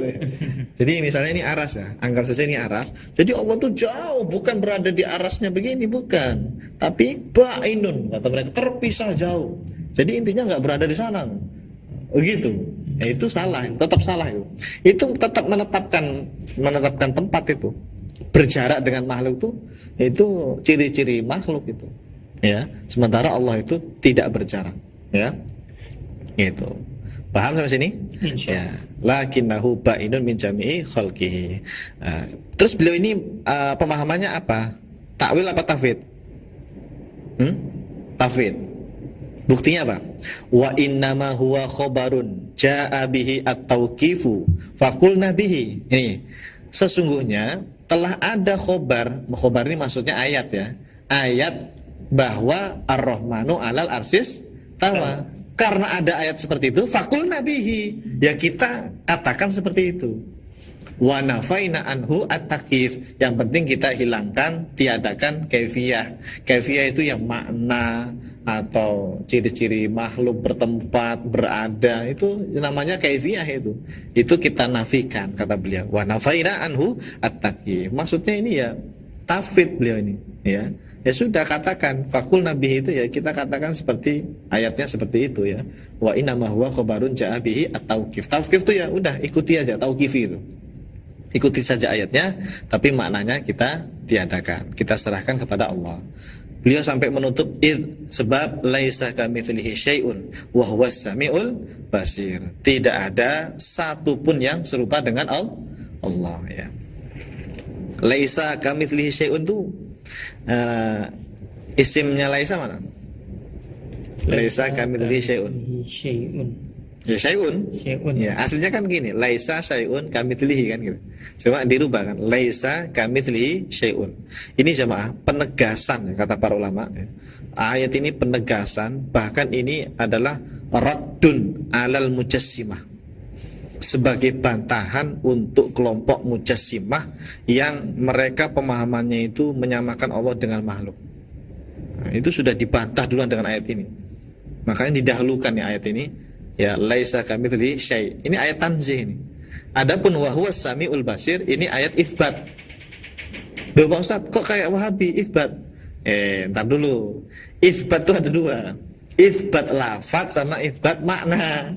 Jadi misalnya ini aras ya, anggap saja ini aras. Jadi Allah itu jauh, bukan berada di arasnya begini, bukan. Tapi ba'inun, kata mereka, terpisah jauh. Jadi intinya nggak berada di sana. Begitu. Ya, itu salah, tetap salah itu. Itu tetap menetapkan tempat itu. Berjarak dengan makhluk itu ciri-ciri makhluk itu. Ya, sementara Allah itu tidak berjarak, ya. Gitu. Paham sampai sini? Ya, lakinnahu ba'inun min jami'i khalqihi. Terus beliau ini pemahamannya apa? Takwil apa tafwid? Tafwid. Buktinya apa? Wa innama huwa khobarun ja'a bihi at-tauqifu faqulna bihi. Ini sesungguhnya telah ada khobar. Khobar ini maksudnya ayat ya. Ayat bahwa Ar-Rahmanu 'alal arsis tawa. Karena ada ayat seperti itu, faqulna bihi. Ya kita katakan seperti itu. Wa nafaina anhu at-takyif. Yang penting kita hilangkan, tiadakan kaifiyah. Kaifiyah itu yang makna atau ciri-ciri makhluk bertempat, berada, itu namanya kaifiyah itu. Itu kita nafikan kata beliau. Wa nafaina anhu at-takyif. Maksudnya ini ya tafwid beliau ini, ya. Ya sudah katakan fakul nabi itu ya kita katakan seperti ayatnya seperti itu ya. Wa innama huwa khabarun ja'a bihi at-tauqif. Tauqif itu ya udah ikuti aja tauqifi itu. Ikuti saja ayatnya tapi maknanya kita tiadakan. Kita serahkan kepada Allah. Beliau sampai menutup sebab laisa kamitslihi syai'un wa huwas samiul basir. Tidak ada satu pun yang serupa dengan Allah ya. Laisa kamitslihi syai'un itu isimnya laisa mana? Laisa kamitslihi syai'un. Ya syai'un. Ya, aslinya kan gini, laisa syai'un kamitslihi kan gitu. Cuma dirubah kan, laisa kamitslihi syai'un. Ini jemaah penegasan ya, kata para ulama ya. Ayat ini penegasan, bahkan ini adalah raddun alal mujassimah. Sebagai bantahan untuk kelompok mujassimah yang mereka pemahamannya itu menyamakan Allah dengan makhluk. Nah, itu sudah dibantah duluan dengan ayat ini. Makanya didahulukan ya ayat ini. Ya laisa kamitslihi syai'. Ini ayat tanzih ini. Adapun wa huwas samiul basir ini ayat itsbat. Duh Pak Ustaz, kok kayak Wahabi itsbat? Entar dulu. Itsbat itu ada dua. Itsbat lafaz sama itsbat makna.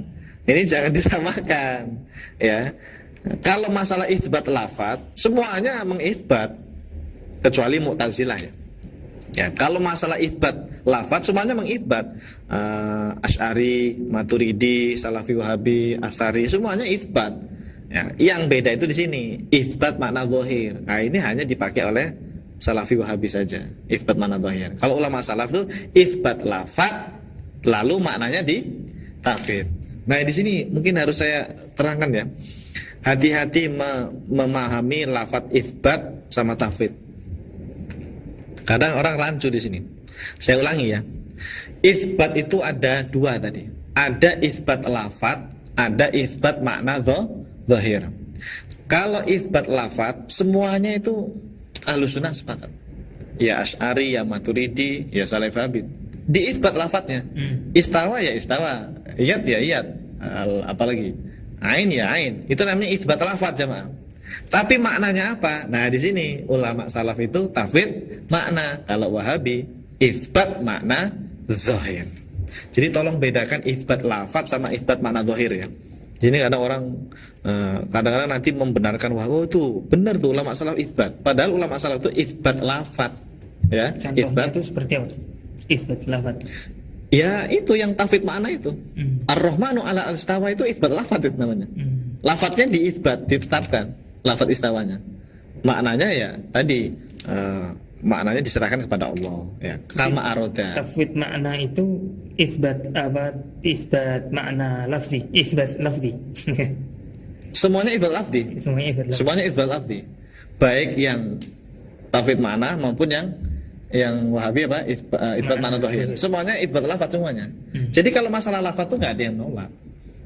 Ini jangan disamakan, ya. Kalau masalah itsbat lafaz, semuanya mengitsbat kecuali Mu'tazilah ya. Ya, kalau masalah itsbat lafaz semuanya mengitsbat. Asy'ari, Maturidi, Salafi Wahabi, Atsari semuanya itsbat. Ya, yang beda itu di sini, itsbat makna zahir. Nah, ini hanya dipakai oleh Salafi Wahabi saja, itsbat makna zahir. Kalau ulama salaf itu itsbat lafaz lalu maknanya di tafwid. Nah di sini mungkin harus saya terangkan ya. Hati-hati memahami lafaz itsbat sama tafwid. Kadang orang rancu di sini. Saya ulangi ya. Itsbat itu ada dua tadi. Ada itsbat lafaz, ada itsbat makna zahir. Kalau itsbat lafaz semuanya itu Ahlus Sunnah sepakat. Ya Asy'ari, ya Maturidi, ya Salafi Wahabi. Di itsbat lafaznya. Istawa ya istawa. Iyat ya iyat, apalagi ain ya ain, itu namanya itsbat lafaz jemaah. Tapi maknanya apa? Nah di sini ulama salaf itu tafwid makna, kalau Wahabi itsbat makna zahir. Jadi tolong bedakan itsbat lafaz sama itsbat makna zahir ya. Jadi kadang orang kadang-kadang nanti membenarkan wah itu benar tuh ulama salaf itsbat, padahal ulama salaf itu itsbat lafaz ya. Contohnya itsbat itu seperti apa? Itsbat lafaz. Ya itu yang tafwid makna itu. Ar-Rahmanu 'ala al-istawa itu itsbat lafaz itu namanya. Lafaznya diitsbat, ditetapkan lafaz istawanya. Maknanya ya tadi maknanya diserahkan kepada Allah ya. Kama aroda. Tafwid makna itu itsbat apa? Itsbat makna lafzi, itsbat lafzi. Semuanya itsbat lafzi. Semuanya itsbat lafzi. Baik yang tafwid makna maupun yang Wahabi apa itsbat makna zahir. Semuanya itsbat lafaz semuanya. Jadi kalau masalah lafaz tuh enggak ada yang nolak.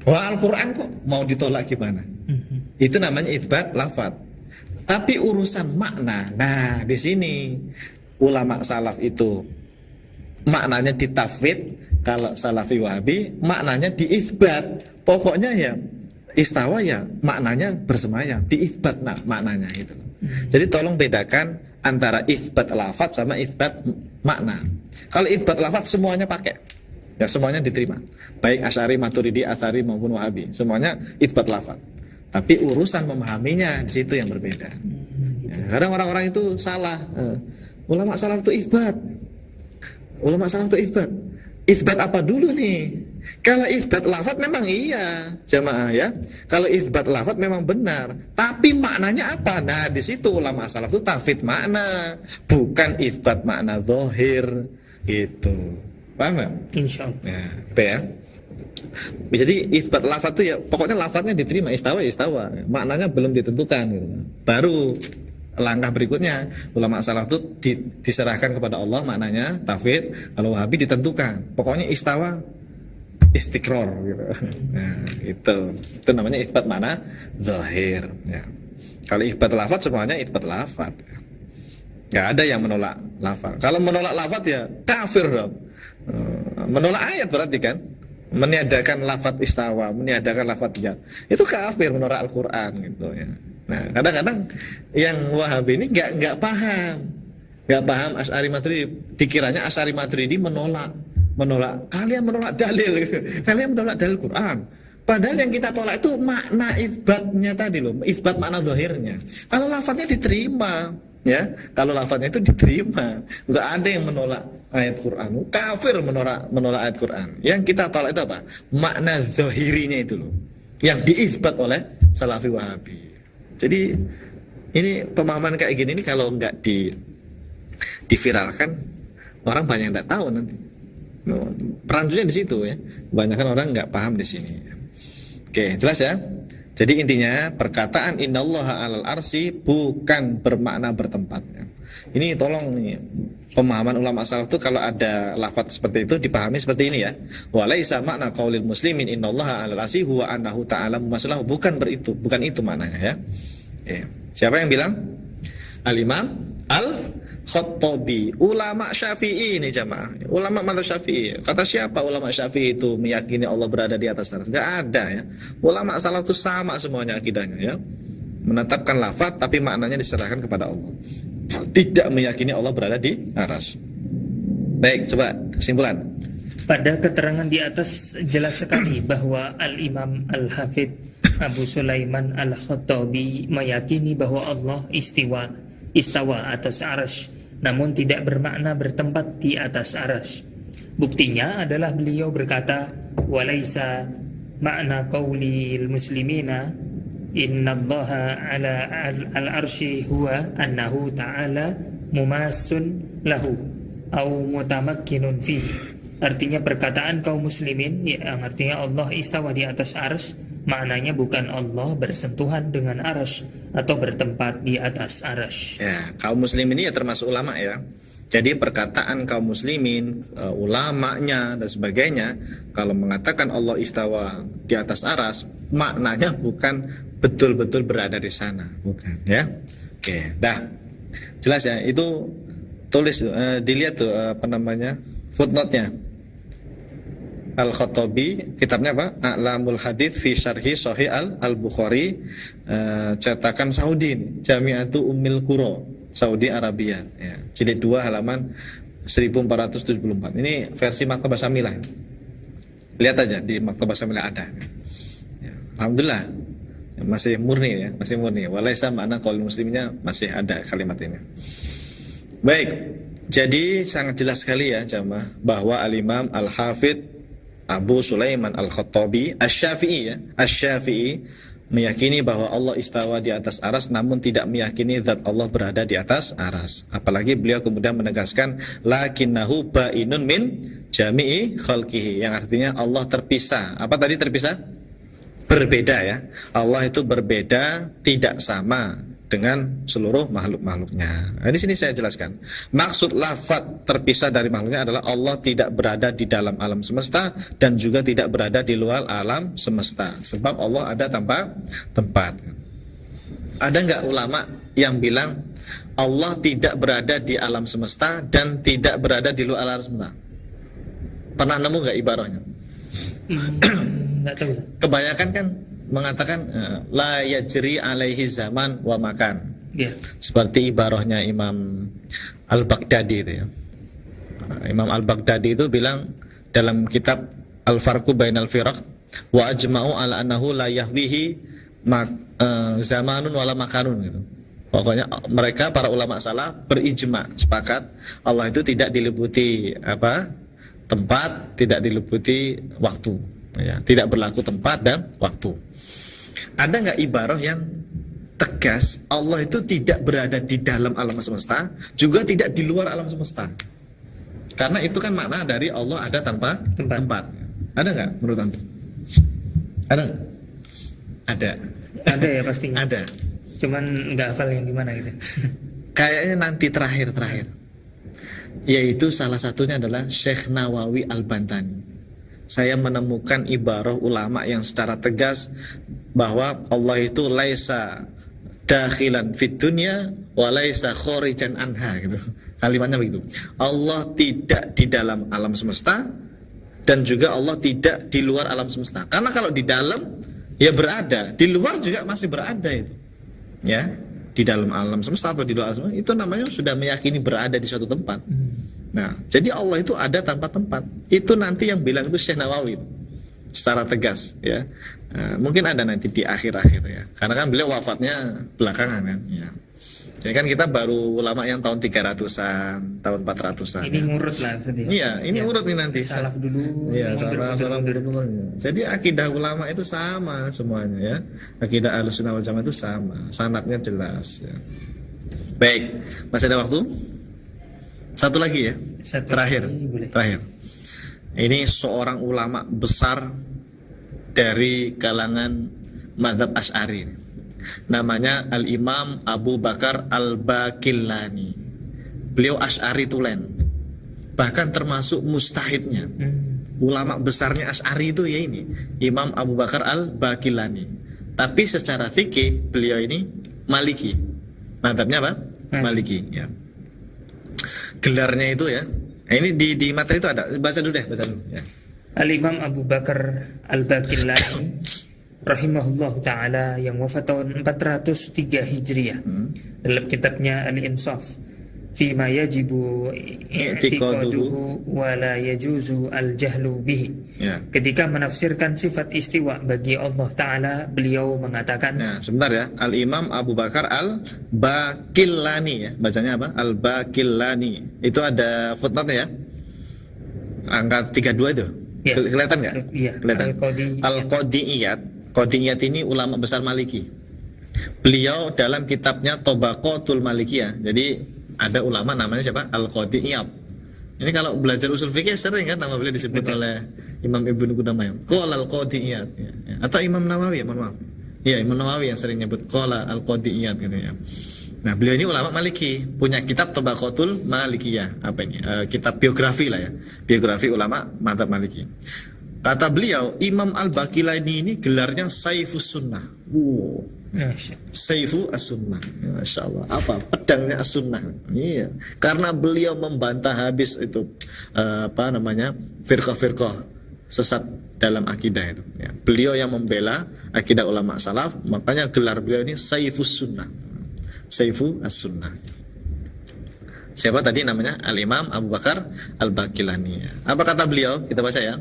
Wah Al-Qur'an kok mau ditolak gimana? Itu namanya itsbat lafaz. Tapi urusan makna. Nah, di sini ulama salaf itu maknanya ditafwid, kalau Salafi Wahabi maknanya diitsbat. Pokoknya ya istawa ya maknanya bersemayam, diitsbat maknanya itu. Jadi tolong bedakan antara itsbat lafaz sama itsbat makna. Kalau itsbat lafaz semuanya pakai. Ya semuanya diterima. Baik Asy'ari, Maturidi, Atsari maupun Wahabi, semuanya itsbat lafaz. Tapi urusan memahaminya di situ yang berbeda. Ya, kadang orang-orang itu salah. Ulama salaf itu itsbat. Ulama salaf itu itsbat. Itsbat apa dulu nih? Kalau itsbat lafaz memang iya, jamaah ya. Kalau itsbat lafaz memang benar, tapi maknanya apa? Nah, di situ ulama salaf itu tafwid makna, bukan itsbat makna zahir. Gitu. Paham nggak? Insya Allah. Nah, itu ya. Jadi isbat lafaz itu ya pokoknya lafaznya diterima, istawa ya istawa, maknanya belum ditentukan gitu. Baru langkah berikutnya ulama salaf itu diserahkan kepada Allah maknanya tafwid, kalau Wahabi ditentukan. Pokoknya istawa istiqror gitu. Nah, itu namanya isbat mana zahir ya. Kalau isbat lafaz semuanya isbat lafaz. Nggak ada yang menolak lafaz. Kalau menolak lafaz ya kafir dong. Menolak ayat berarti kan, meniadakan lafaz istawa, meniadakan lafaz jad, itu kafir, menolak Al-Quran gitu ya. Nah kadang-kadang yang Wahabi ini nggak paham Asy'ari Maturidi, dikiranya Asy'ari Maturidi menolak kalian menolak dalil gitu. Kalian menolak dalil Quran, padahal yang kita tolak itu makna isbatnya tadi loh, isbat makna zahirnya. Kalau lafaznya diterima ya, kalau lafaznya itu diterima, nggak ada yang menolak ayat Quran, kafir menolak ayat Quran. Yang kita tolak itu apa? Makna zahirinya itu loh, yang diisbat oleh Salafi Wahabi. Jadi ini pemahaman kayak gini ini kalau nggak diviralkan, orang banyak yang nggak tahu nanti. Perancunya di situ ya, kebanyakan orang nggak paham di sini. Oke, jelas ya. Jadi intinya perkataan innallaha 'alal arsy bukan bermakna bertempat ya. Ini tolong nih, pemahaman ulama salaf itu kalau ada lafaz seperti itu dipahami seperti ini ya. Walaisa makna qaulil muslimin innallaha 'alal arsy huwa annahu ta'ala mumasalahu, bukan itu maknanya ya. Siapa yang bilang? Al-Imam Al-Khattabi, ulama Syafi'i ini jamaah. Ulama mazhab Syafi'i. Kata siapa ulama Syafi'i itu meyakini Allah berada di atas arsy? Enggak ada ya. Ulama salaf itu sama semuanya akidahnya ya. Menetapkan lafaz tapi maknanya diserahkan kepada Allah. Tidak meyakini Allah berada di arsy. Baik, coba kesimpulan. Pada keterangan di atas jelas sekali bahwa Al-Imam Al-Hafidh Abu Sulaiman Al-Khattabi meyakini bahwa Allah istawa atas arsy, namun tidak bermakna bertempat di atas arsy. Buktinya adalah beliau berkata, walaisa makna qaulil muslimina innallaha ala al-arsy huwa annahu ta'ala mumassun lahu au mutamakkinun fihi. Artinya perkataan kaum muslimin yang artinya Allah istawa di atas arsy, maknanya bukan Allah bersentuhan dengan arsy atau bertempat di atas arsy. Ya, kaum muslimin ini ya termasuk ulama ya. Jadi perkataan kaum muslimin, ulamanya dan sebagainya, kalau mengatakan Allah istawa di atas arsy, maknanya bukan betul-betul berada di sana, bukan ya. Oke, dah. Jelas ya, itu tulis dilihat tuh footnote-nya. Al-Khattabi, kitabnya apa? A'lamul Hadits fi Syarhi Sahih Al-Bukhari, cetakan Saudi, Jami'atu Ummil Qura, Saudi Arabia ya. Jilid 2 halaman 1474. Ini versi Maktabah Syamilah. Lihat aja di Maktabah Syamilah ada. Ya, alhamdulillah ya, masih murni ya, masih murni. Walaisa makna qaul muslimnya masih ada kalimat ini. Baik. Jadi sangat jelas sekali ya jamaah bahwa Al-Imam Al-Hafidh Abu Sulaiman Al-Khattabi Asy-Syafi'i ya, Asy-Syafi'i meyakini bahwa Allah istawa di atas arsy namun tidak meyakini zat Allah berada di atas arsy. Apalagi beliau kemudian menegaskan lakinnahu ba'inun min jami'i khalqihi, yang artinya Allah terpisah. Apa tadi terpisah? Berbeda ya. Allah itu berbeda, tidak sama dengan seluruh makhluk-makhluknya. Nah, di sini saya jelaskan. Maksud lafaz terpisah dari makhluknya adalah Allah tidak berada di dalam alam semesta dan juga tidak berada di luar alam semesta. Sebab Allah ada tanpa tempat. Ada nggak ulama yang bilang Allah tidak berada di alam semesta dan tidak berada di luar alam semesta? Pernah nemu nggak ibarahnya? Nggak tahu. Kebanyakan kan mengatakan la yajri alaihi zaman wa makan. Yeah. Seperti ibarahnya Imam Al-Baghdadi itu ya. Imam Al-Baghdadi itu bilang dalam kitab Al-Farqu Bainal Firaq wa ajma'u ala annahu la yahwihi zamanun wala makanun gitu. Pokoknya mereka para ulama salaf berijma, sepakat Allah itu tidak diliputi tempat, tidak diliputi waktu ya, tidak berlaku tempat dan waktu. Ada nggak ibarah yang tegas Allah itu tidak berada di dalam alam semesta, juga tidak di luar alam semesta? Karena itu kan makna dari Allah ada tanpa tempat. Ada nggak menurut antum? Ada nggak? Ada. Ada ya pastinya. Ada. Cuman nggak hafal yang gimana gitu. Kayaknya nanti terakhir. Yaitu salah satunya adalah Syekh Nawawi Al-Bantani. Saya menemukan ibarah ulama yang secara tegas bahwa Allah itu laisa dakhilan fid dunya wa laisa kharijan anha gitu. Kalimatnya begitu. Allah tidak di dalam alam semesta dan juga Allah tidak di luar alam semesta. Karena kalau di dalam ya berada, di luar juga masih berada itu. Ya, di dalam alam semesta atau di luar alam semesta itu namanya sudah meyakini berada di suatu tempat. Nah, jadi Allah itu ada tanpa tempat. Itu nanti yang bilang itu Syekh Nawawi secara tegas ya. Mungkin ada nanti di akhir-akhir ya. Karena kan beliau wafatnya belakangan kan ya. Jadi kan kita baru ulama yang tahun 300-an, tahun 400-an. Ini ngurut lah maksudnya. Iya, ini urut nih nanti. Salaf dulu. Iya, salaf dulu. Jadi akidah ulama itu sama semuanya ya. Akidah Ahlussunnah wal Jamaah itu sama, sanadnya jelas ya. Baik, masih ada waktu? Satu lagi ya. Terakhir. Terakhir. Ini seorang ulama besar dari kalangan mazhab Asy'ari. Namanya Al-Imam Abu Bakar Al-Baqillani. Beliau Asy'ari tulen. Bahkan termasuk mustahidnya. Ulama besarnya Asy'ari itu ya ini, Imam Abu Bakar Al-Baqillani. Tapi secara fikih beliau ini Maliki. Mazhabnya apa? Maliki ya. Gelarnya itu ya. Ini di materi itu ada. Baca dulu ya. Al-Imam Abu Bakar Al-Baqillani rahimahullah ta'ala yang wafat tahun 403 Hijriah. Dalam kitabnya Al-Insaf fima yajibu i'tiqaduhu wa la yajuzu al-jahlu bihi. Ketika menafsirkan sifat istiwa bagi Allah Ta'ala, beliau mengatakan, sebentar ya, Al-Imam Abu Bakar Al-Baqillani ya. Bacanya apa? Al-Baqillani. Itu ada footnote-nya ya. Angka 32 itu. Ya. Kelihatan nggak? Iya. Kelihatan. Al-Qadiyat. Qadiyat ini ulama besar Maliki. Beliau dalam kitabnya Tabaqatul Malikiyah. Jadi ada ulama namanya siapa? Al-Qadiyat. Ini kalau belajar usul fikih sering kan nama beliau disebut oleh Imam Ibnu Qudamah. Qala Al-Qadiyat ya. Atau Imam Nawawi ya, mohon maaf. Iya, Imam Nawawi yang sering nyebut Qala Al-Qadiyat gitu ya. Nah, beliau ini ulama Maliki, punya kitab Tabaqatul Malikiyah. Apa ini? Kitab biografi lah ya. Biografi ulama mazhab Maliki. Kata beliau, Imam Al-Baqillani ini gelarnya Saifus Sunnah. Wow. Saifu As-Sunnah. Masya Allah. Apa? Pedangnya As-Sunnah. Iya. Karena beliau membantah habis itu firqah-firqah sesat dalam akidah itu. Ya. Beliau yang membela akidah ulama salaf, makanya gelar beliau ini Saifus Sunnah. Saifu As-Sunnah. Siapa tadi namanya? Al-Imam Abu Bakar Al-Baqillani. Apa kata beliau? Kita baca ya.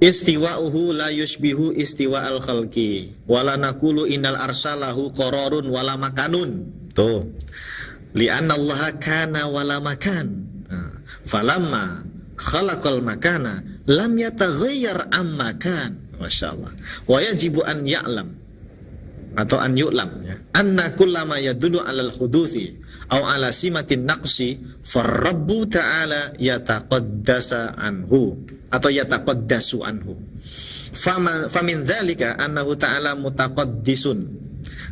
Istiwa'uhu la yushbihu istiwa al-khalqi wala naqulu innal arsalahu qararun wala makanun. Tuh. Li'anna Allah kana wala makan. Falamma khalaqal makana lam yataghayyar amma kan. Masyaallah. Wa yajibu an ya'lam atau an yu'lam ya. Anna kullama yadullu 'alal hudusi aw 'ala simatin naqsi farrabbu ta'ala yataqaddasa anhu atau yataqaddasu anhu. Famin dzalika annahu ta'ala mutaqaddisun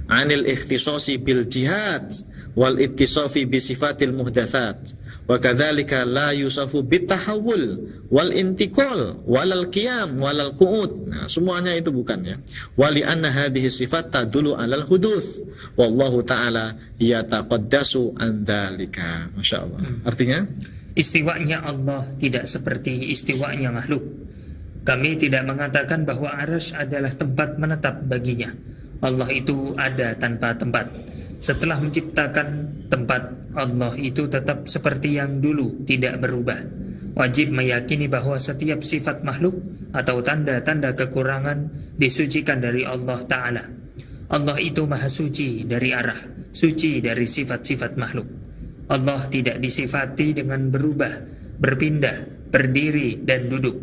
'anil ikhtisasi bil jihad wal ittisafi bi sifatil muhdatsat wa kadzalika la yusafu bitahawul wal intiqal walal qiyam walal qu'ud. Nah, semuanya itu bukan ya. Wali anna hadhihi sifat tadullu 'alal huduts wallahu ta'ala yataqaddasu an dzalika. Masyaallah. Artinya istiwanya Allah tidak seperti istiwanya makhluk. Kami tidak mengatakan bahwa arsy adalah tempat menetap baginya. Allah itu ada tanpa tempat. Setelah menciptakan tempat, Allah itu tetap seperti yang dulu, tidak berubah. Wajib meyakini bahwa setiap sifat makhluk atau tanda-tanda kekurangan disucikan dari Allah Ta'ala. Allah itu maha suci dari arah, suci dari sifat-sifat makhluk. Allah tidak disifati dengan berubah, berpindah, berdiri, dan duduk.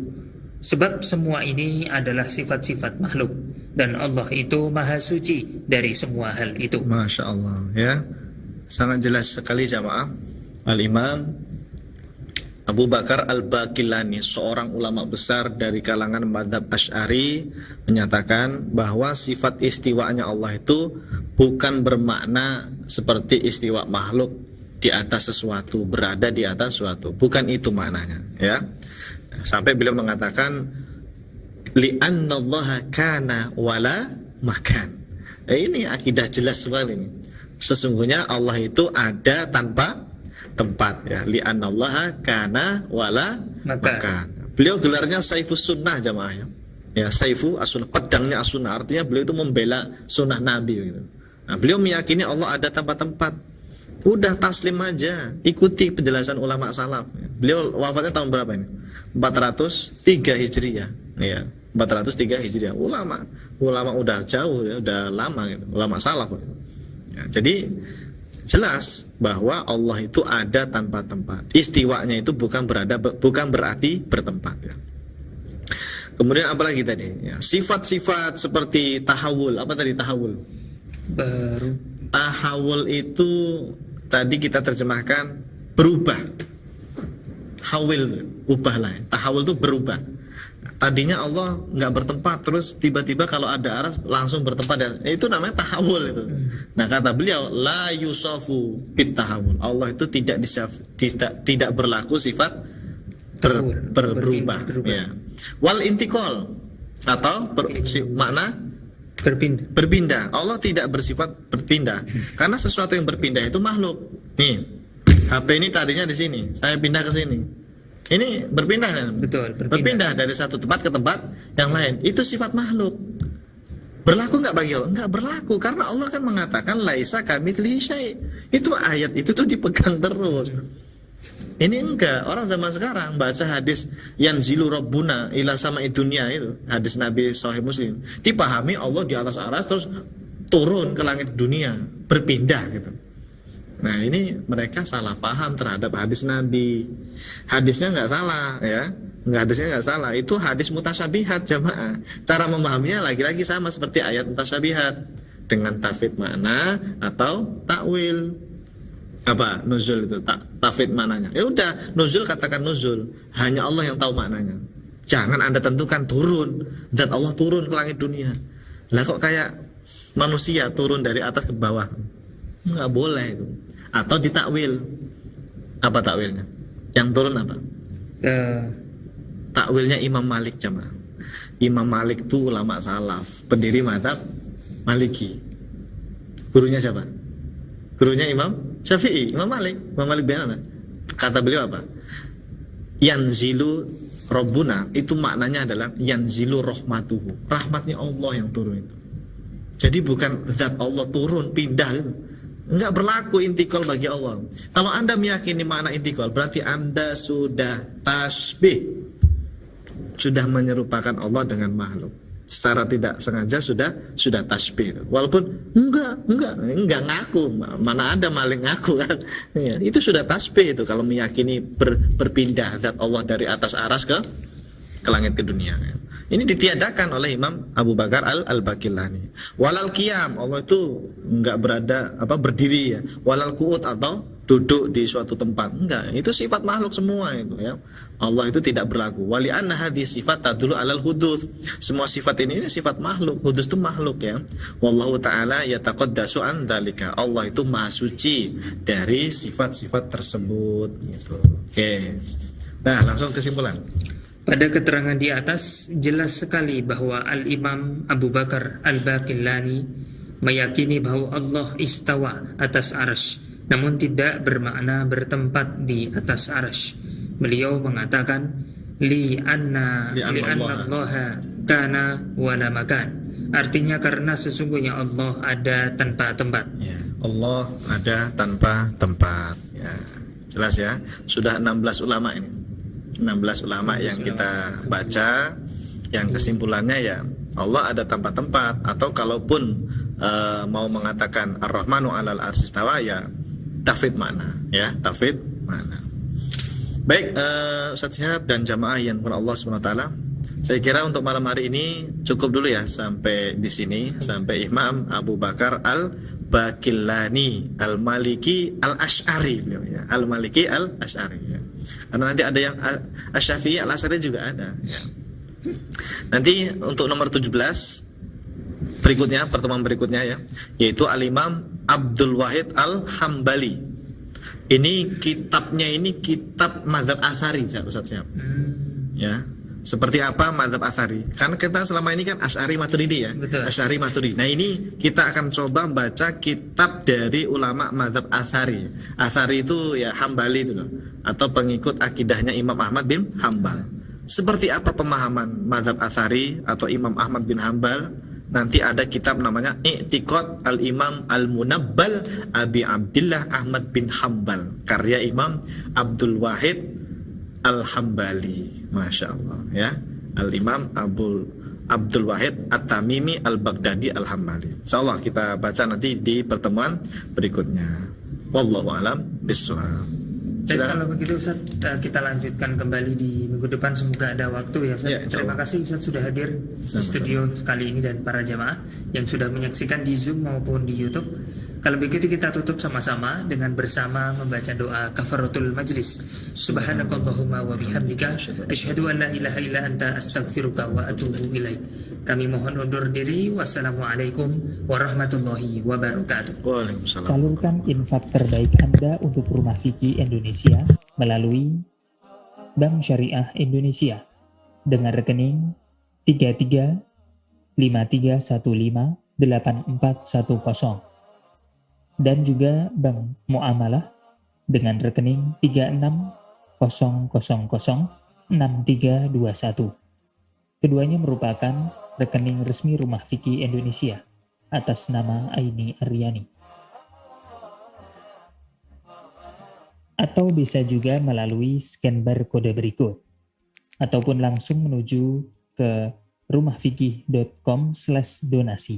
Sebab semua ini adalah sifat-sifat makhluk. Dan Allah itu maha suci dari semua hal itu. Masya Allah ya. Sangat jelas sekali jamaah. Al-Imam Abu Bakar Al-Baqillani, seorang ulama besar dari kalangan mazhab Asy'ari, menyatakan bahwa sifat istiwanya Allah itu bukan bermakna seperti istiwa makhluk di atas sesuatu, berada di atas sesuatu. Bukan itu maknanya, ya. Sampai beliau mengatakan li'annallaha kana wala makan. Ini akidah jelas sekali ini. Sesungguhnya Allah itu ada tanpa tempat, ya. Li'annallaha kana wala makan. Beliau gelarnya Saifus Sunnah jamaah, ya. Ya, Saifu as-Sunnah, pedangnya as-Sunnah. Artinya beliau itu membela sunnah Nabi gitu. Nah, beliau meyakini Allah ada tanpa tempat. Udah taslim aja, ikuti penjelasan ulama salaf. Beliau wafatnya tahun berapa ini? 403 Hijriah. Ya, 403 Hijriah. Ulama udah jauh, ya, udah lama gitu. Ulama salaf. Ya, jadi jelas bahwa Allah itu ada tanpa tempat. Istiwanya itu bukan berarti bertempat, ya. Kemudian apa lagi tadi? Ya, sifat-sifat seperti tahawul. Apa tadi tahawul? Baru. Tahawul itu tadi kita terjemahkan berubah. Hawil, ubahlah. Tahawul itu berubah. Tadinya Allah nggak bertempat, terus tiba-tiba kalau ada arah langsung bertempat, dan itu namanya tahawul itu. Nah, kata beliau la yusafu bit tahawul. Allah itu tidak berlaku sifat berubah. Ya. Wal intikal atau makna berpindah. Allah tidak bersifat berpindah. Karena sesuatu yang berpindah itu makhluk. Nih, HP ini tadinya di sini, saya pindah ke sini. Ini berpindah kan? Betul, berpindah dari satu tempat ke tempat yang lain. Itu sifat makhluk. Berlaku nggak bagi Allah? Nggak berlaku, karena Allah kan mengatakan laisa kamitslihi syai'. Itu ayat itu tuh dipegang terus. Ini enggak, orang zaman sekarang baca hadis yanzilu rabbuna ila sama'i dunya, itu hadis Nabi Sahih Muslim, dipahami Allah di atas aras terus turun ke langit dunia, berpindah gitu. Nah, ini mereka salah paham terhadap hadis Nabi. Hadisnya nggak salah, ya, hadisnya nggak salah, itu hadis mutasyabihat jamaah. Cara memahaminya lagi-lagi sama seperti ayat mutasyabihat, dengan tafsir makna atau takwil. Apa nuzul itu, tafid mananya? Ya udah, nuzul katakan nuzul, hanya Allah yang tahu maknanya. Jangan Anda tentukan turun, zat Allah turun ke langit dunia. Lah kok kayak manusia turun dari atas ke bawah? Nggak boleh itu. Atau ditakwil. Apa takwilnya? Yang turun apa? Takwilnya Imam Malik jamaah. Imam Malik itu ulama salaf, pendiri mazhab Maliki. Gurunya siapa? Gurunya Imam Syafi'i, Imam Malik bin Anas. Kata beliau apa? Yanzilu Rabbuna, itu maknanya adalah yanzilu rahmatuhu, rahmatnya Allah yang turun itu. Jadi bukan zat Allah turun, pindah gitu. Enggak berlaku intikal bagi Allah. Kalau Anda meyakini makna intikal, berarti Anda sudah tasbih, sudah menyerupakan Allah dengan makhluk. Secara tidak sengaja sudah tasbih. Walaupun enggak ngaku, mana ada maling ngaku kan. Ya, itu sudah tasbih itu kalau meyakini berpindah zat Allah dari atas aras ke langit ke dunia. Ini ditiadakan oleh Imam Abu Bakar Al-Baqillani. Walal qiyam, Allah itu enggak berdiri, ya. Walal qu'ud atau duduk di suatu tempat, enggak, itu sifat makhluk semua itu, ya. Allah itu tidak berlaku. Wali anna hadhihi sifat tadullu alal hudud. Semua sifat ini sifat makhluk. Hudud itu makhluk, ya. Wallahu taala yataqaddasu an dzalika. Allah itu maha suci dari sifat-sifat tersebut gitu. Oke. Nah, langsung kesimpulan. Pada keterangan di atas jelas sekali bahwa Al-Imam Abu Bakar Al-Baqillani meyakini bahwa Allah istawa atas arsy, namun tidak bermakna bertempat di atas arsy. Beliau mengatakan li'anna Allah kana wala makan. Artinya karena sesungguhnya Allah ada tanpa tempat. Ya, Allah ada tanpa tempat. Ya, jelas ya. Sudah 16 ulama ini. 16 ulama yang kita baca, yang kesimpulannya ya Allah ada tanpa tempat, atau kalaupun mau mengatakan Ar-Rahmanu 'alal arsy istawa, ya tafwid makna, ya tafwid makna. Baik, Ustaz Syihab dan jamaah yang Allah SWT, saya kira untuk malam hari ini cukup dulu ya, sampai di sini, sampai Imam Abu Bakar Al-Baqillani Al-Maliki Al-Asy'ari, ya. Al-Maliki Al-Asy'ari, ya. Karena nanti ada yang Asy-Syafi'i, Al-Asy'ari juga ada. Ya. Nanti untuk nomor 17 berikutnya, pertemuan berikutnya ya, yaitu Al-Imam Abdul Wahid Al-Hambali. Ini kitabnya ini kitab mazhab Atsari, Ustaz Syihab. Ya. Seperti apa mazhab Atsari? Karena kita selama ini kan Asy'ari Maturidi ya. Betul. Asy'ari Maturidi. Nah, ini kita akan coba baca kitab dari ulama mazhab Atsari. Atsari itu ya Hambali itu loh, atau pengikut akidahnya Imam Ahmad bin Hambal. Seperti apa pemahaman mazhab Atsari atau Imam Ahmad bin Hambal? Nanti ada kitab namanya I'tiqad Al-Imam Al-Munabbal Abi Abdillah Ahmad bin Hambal, karya Imam Abdul Wahid Al-Hambali. Masya Allah ya. Al-Imam Abdul Wahid At-Tamimi Al-Baghdadi Al-Hambali. InsyaAllah kita baca nanti di pertemuan berikutnya. Wallahu alam bishawab. Dan kalau begitu Ustaz, kita lanjutkan kembali di minggu depan, semoga ada waktu ya Ustaz. Ya, terima kasih Ustaz sudah hadir di studio kali ini dan para jamaah yang sudah menyaksikan di Zoom maupun di YouTube. Kalau begitu kita tutup sama-sama dengan bersama membaca doa kafaratul majlis. Subhanakallahumma wa bihamdika asyhadu an la ilaha illa anta astaghfiruka wa atubu ilaik. Kami mohon undur diri. Wassalamualaikum warahmatullahi wabarakatuh. Waalaikumsalam. Salurkan infak terbaik Anda untuk Rumah Fikih Indonesia melalui Bank Syariah Indonesia dengan rekening 3353158410 dan juga Bank Muamalah dengan rekening 36006321. Keduanya merupakan rekening resmi Rumah Fikih Indonesia atas nama Aini Aryani. Atau bisa juga melalui scan barcode berikut, ataupun langsung menuju ke rumahfikih.com/donasi.